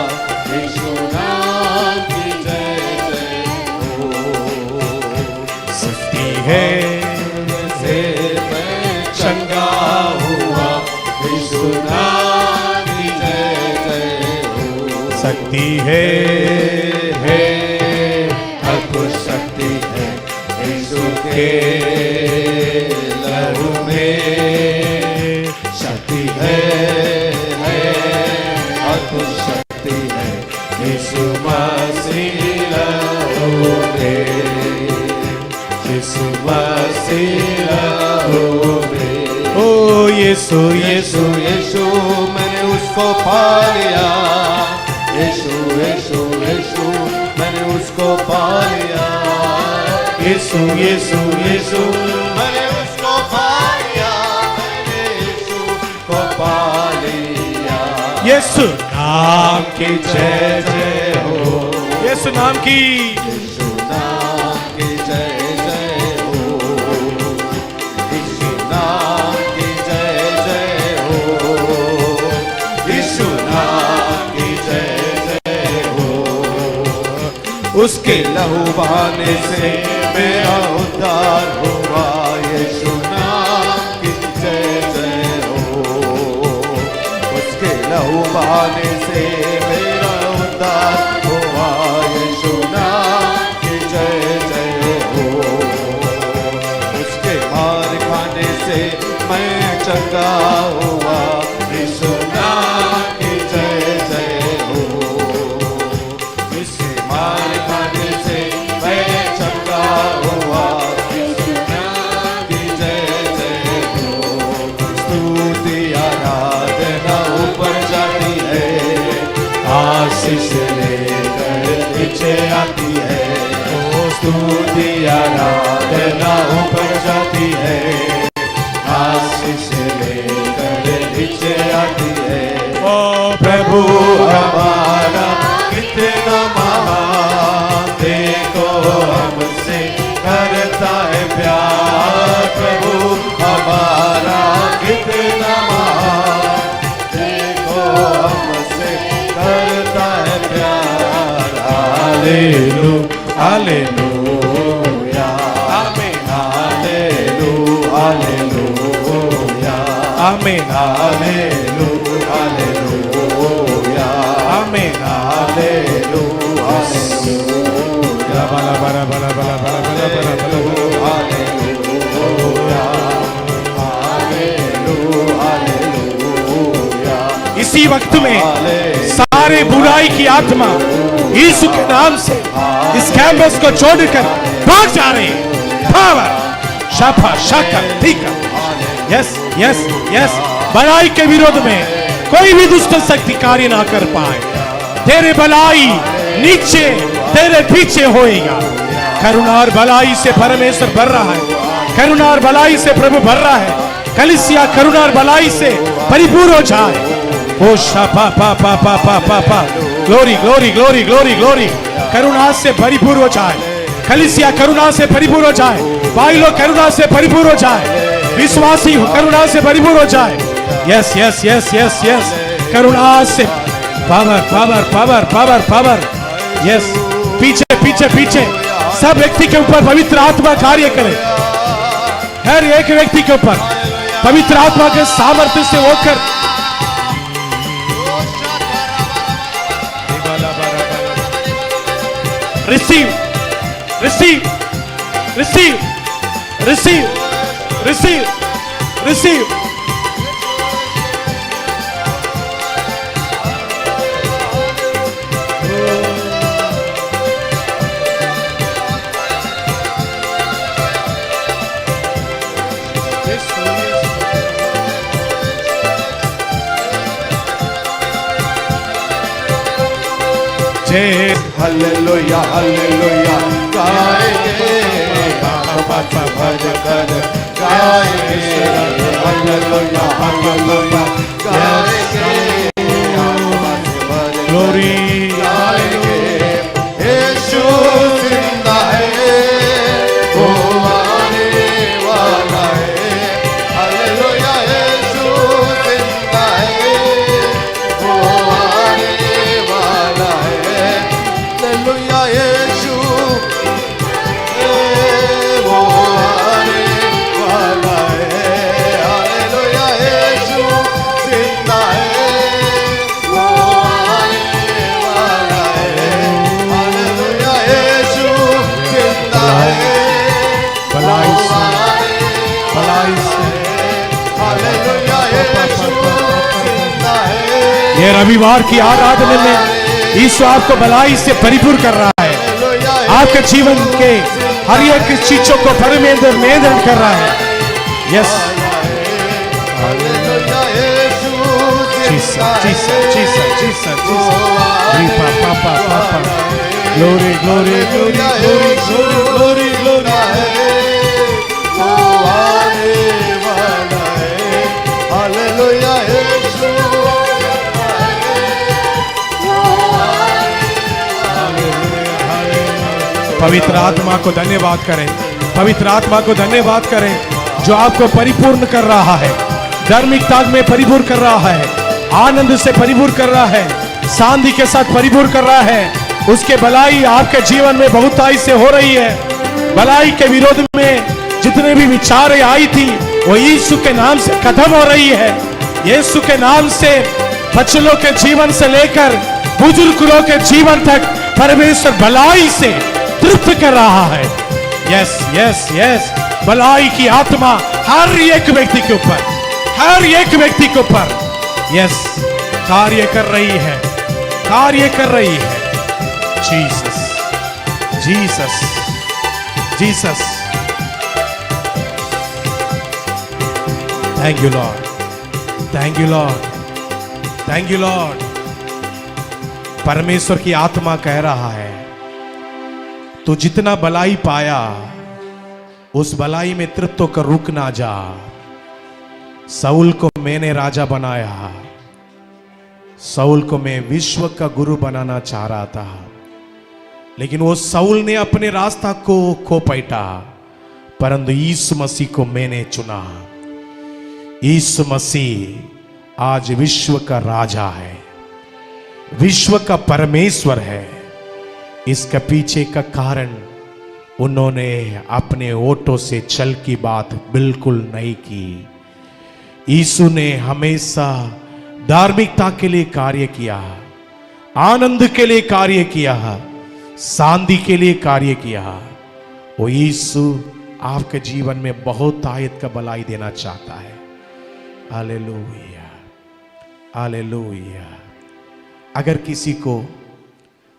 Speaker 3: यीशु नाम की जय जय हो।
Speaker 1: शक्ति है
Speaker 3: से मैं चंगा हुआ, यीशु नाम की जय जय हो।
Speaker 1: शक्ति है
Speaker 3: अद्भुत शक्ति है यीशु के लहू में, शक्ति है अद्भुत शक्ति है यीशु मसीह लहू में, यीशु मसीह लहू में।
Speaker 1: ओ यीशु
Speaker 3: यीशु यीशु, मैंने उसको पा लिया। यीशु यीशु यीशु, मैंने उसको पा लिया।
Speaker 1: यीशु यीशु यीशु,
Speaker 3: मैंने उसको पा लिया, मैंने यीशु को पा लिया।
Speaker 1: यीशु नाम की जय जय हो, यीशु नाम की,
Speaker 3: यीशु नाम की जय जय हो, यीशु नाम की जय जय हो, यीशु नाम की जय जय हो। उसके लहू बहाने से मेरा उद्धार हुआ, यीशु नाम की जय जय हो। उसके लहू बहाने से मेरा उद्धार हुआ, यीशु नाम की जय जय हो। उसके मार खाने से मैं चंगा हुआ, यीशु नाम की जय जय हो। उसके मार खाने से मैं चंगा हुआ, यीशु नाम की जय जय हो। स्तुति आराधना ऊपर जाती है, आशीष लेकर नीचे आती है। ओ स्तुति आराधना ऊपर जाती है, आशीष लेकर नीचे आती है।
Speaker 1: ओ प्रभु
Speaker 3: हमारा कितना महान, देखो हमसे करता है प्यार। प्रभु हमारा कितना महान, देखो हमसे करता है प्यार। Hallelujah hallelujah. हालेलुया
Speaker 1: आमीन
Speaker 3: हालेलुया हालेलुया
Speaker 1: आमीन
Speaker 3: हालेलुया
Speaker 1: बला बला बला बला बला बला बला बला
Speaker 3: हालेलुया हालेलुया।
Speaker 1: इसी वक्त में सारे बुराई की आत्मा यीशु के नाम से इस कैंपस को छोड़कर भाग जा रहे हैं। पावर शाफा शाका ठीक है। यस यस यस भलाई के विरोध में कोई भी दुष्ट शक्ति कार्य ना कर पाए। तेरे भलाई नीचे तेरे पीछे होएगा। करुणा और भलाई से परमेश्वर भर रहा है। करुणा और भलाई से प्रभु भर रहा है। कलीसिया करुणा और भलाई से परिपूर्ण हो जाए। ओ शापा पा पा पा पा पा पा glory glory glory glory glory. करुणा से परिपूर्ण हो जाए। कलीसिया करुणा से परिपूर्ण हो जाए। भाई लोग करुणा से परिपूर्ण हो जाए। विश्वासी करुणा से परिपूर्ण हो जाए। Yes yes yes yes yes करुणा से power power power power power. Yes पीछे पीछे पीछे सब व्यक्ति के ऊपर पवित्र आत्मा कार्य करे। हर एक व्यक्ति के ऊपर पवित्र आत्मा के सामर्थ्य से होकर receive receive receive receive receive receive.
Speaker 3: Hallelujah hallelujah गाएंगे भजन गाएंगे। हालेलुया हालेलुया गाएंगे
Speaker 1: ग्लोरी
Speaker 3: गाएंगे। यीशु जिंदा है वो आने वाला है। हालेलुया यीशु जिंदा है वो आने वाला है। हालेलुया यीशु वो आने वाला है। हालेलुया यीशु जिंदा है वो आने वाला है। हालेलुया यीशु जिंदा है
Speaker 1: भलाई से भलाई से।
Speaker 3: हालेलुया यीशु जिंदा है।
Speaker 1: ये रविवार की आराधना में यीशु आपको भलाई से परिपूर्ण कर रहा है। आपके जीवन के हर एक चीजों को परिमेंद्र कर रहा है। यस
Speaker 3: हालेलुया यीशु
Speaker 1: Jesus Jesus Jesus Jesus Jesus पापा पापा glory glory glory glory glory glory glory.
Speaker 3: वो आने वाला है। हालेलुया यीशु
Speaker 1: पवित्र आत्मा को धन्यवाद करें। पवित्र आत्मा को धन्यवाद करें जो आपको परिपूर्ण कर रहा है। धार्मिकता में परिपूर्ण कर रहा है। आनंद से परिपूर्ण कर रहा है। शांति के साथ परिपूर्ण कर रहा है। उसके भलाई आपके जीवन में बहुताई से हो रही है। भलाई के विरोध में जितने भी विचारें आई थी वो यीशु के नाम से खत्म हो रही है। यीशु के नाम से बच्चों के जीवन से लेकर बुजुर्गों के जीवन तक परमेश्वर भलाई से तृप्त कर रहा है। यस यस यस भलाई की आत्मा हर एक व्यक्ति के ऊपर हर एक व्यक्ति के ऊपर यस कार्य कर रही है। कार्य कर रही है। Jesus Jesus Jesus. Thank you Lord. Thank you Lord. Thank you Lord. परमेश्वर की आत्मा कह रहा है तू जितना भलाई पाया उस भलाई में तृप्त होकर रुक ना जा। शाऊल को मैंने राजा बनाया। शाऊल को मैं विश्व का गुरु बनाना चाह रहा था, लेकिन वो शाऊल ने अपने रास्ता को खो बैठा, परंतु यीशु मसीह को मैंने चुना। यीशु मसीह आज विश्व का राजा है, विश्व का परमेश्वर है। इसका पीछे का कारण उन्होंने अपने ओठों से छल की बात बिल्कुल नहीं की। यीशु ने हमेशा धार्मिकता के लिए कार्य किया, आनंद के लिए कार्य किया, शांति के लिए कार्य किया। वो यीशु आपके जीवन में बहुत आयत का भलाई देना चाहता है। Hallelujah, hallelujah. अगर किसी को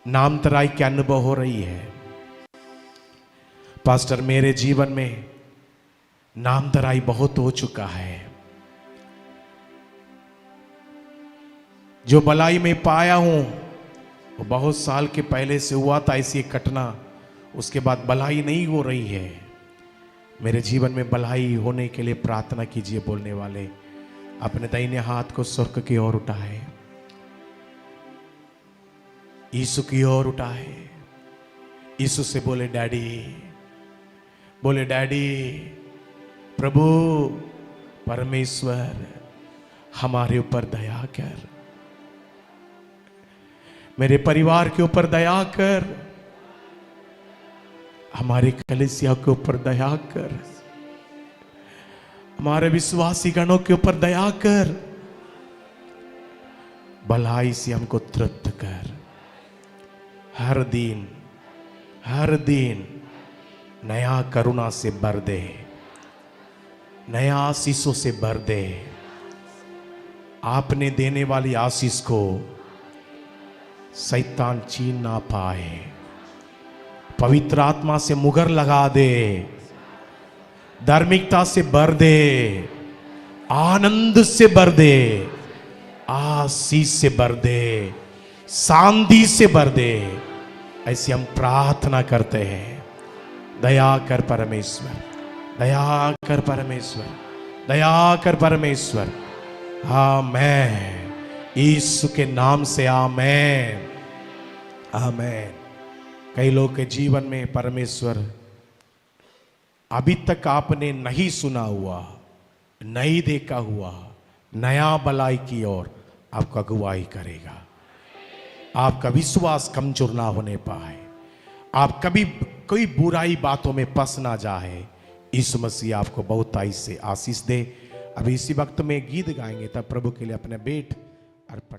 Speaker 1: नामतराई के अनुभव हो रही है, पास्टर मेरे जीवन में नामतराई बहुत हो चुका है, जो भलाई में पाया हूं वो बहुत साल के पहले से हुआ था ऐसी एक घटना, उसके बाद भलाई नहीं हो रही है। मेरे जीवन में भलाई होने के लिए प्रार्थना कीजिए। बोलने वाले अपने दाहिने हाथ को स्वर्ग की ओर उठाए, यीशु की ओर उठाए, यीशु से बोले डैडी, बोले डैडी, प्रभु परमेश्वर हमारे ऊपर दया कर, मेरे परिवार के ऊपर दया कर, हमारे कलीसिया के ऊपर दया कर, हमारे विश्वासी गणों के ऊपर दया कर, भलाई से हमको तृप्त कर। हर दिन नया करुणा से भर दे, नया आशीषों से भर दे। आपने देने वाली आशीष को शैतान छीन ना पाए। पवित्र आत्मा से मुहर लगा दे, धार्मिकता से भर दे, आनंद से भर दे, आशीष से भर दे, शांति से भर दे। ऐसी हम प्रार्थना करते हैं। दया कर परमेश्वर, दया कर परमेश्वर, दया कर परमेश्वर। आमेन, यीशु के नाम से आमेन, आमेन। कई लोग के जीवन में परमेश्वर अभी तक आपने नहीं सुना हुआ, नहीं देखा हुआ नया भलाई की ओर आपका अगुवाई करेगा। आपका विश्वास कमजोर ना होने पाए, आप कभी कोई बुराई बातों में फंस ना जाए। यीशु मसीह आपको बहुताई से आशीष दे। अभी इसी वक्त में गीत गाएंगे, तब प्रभु के लिए अपने भेंट अर्पण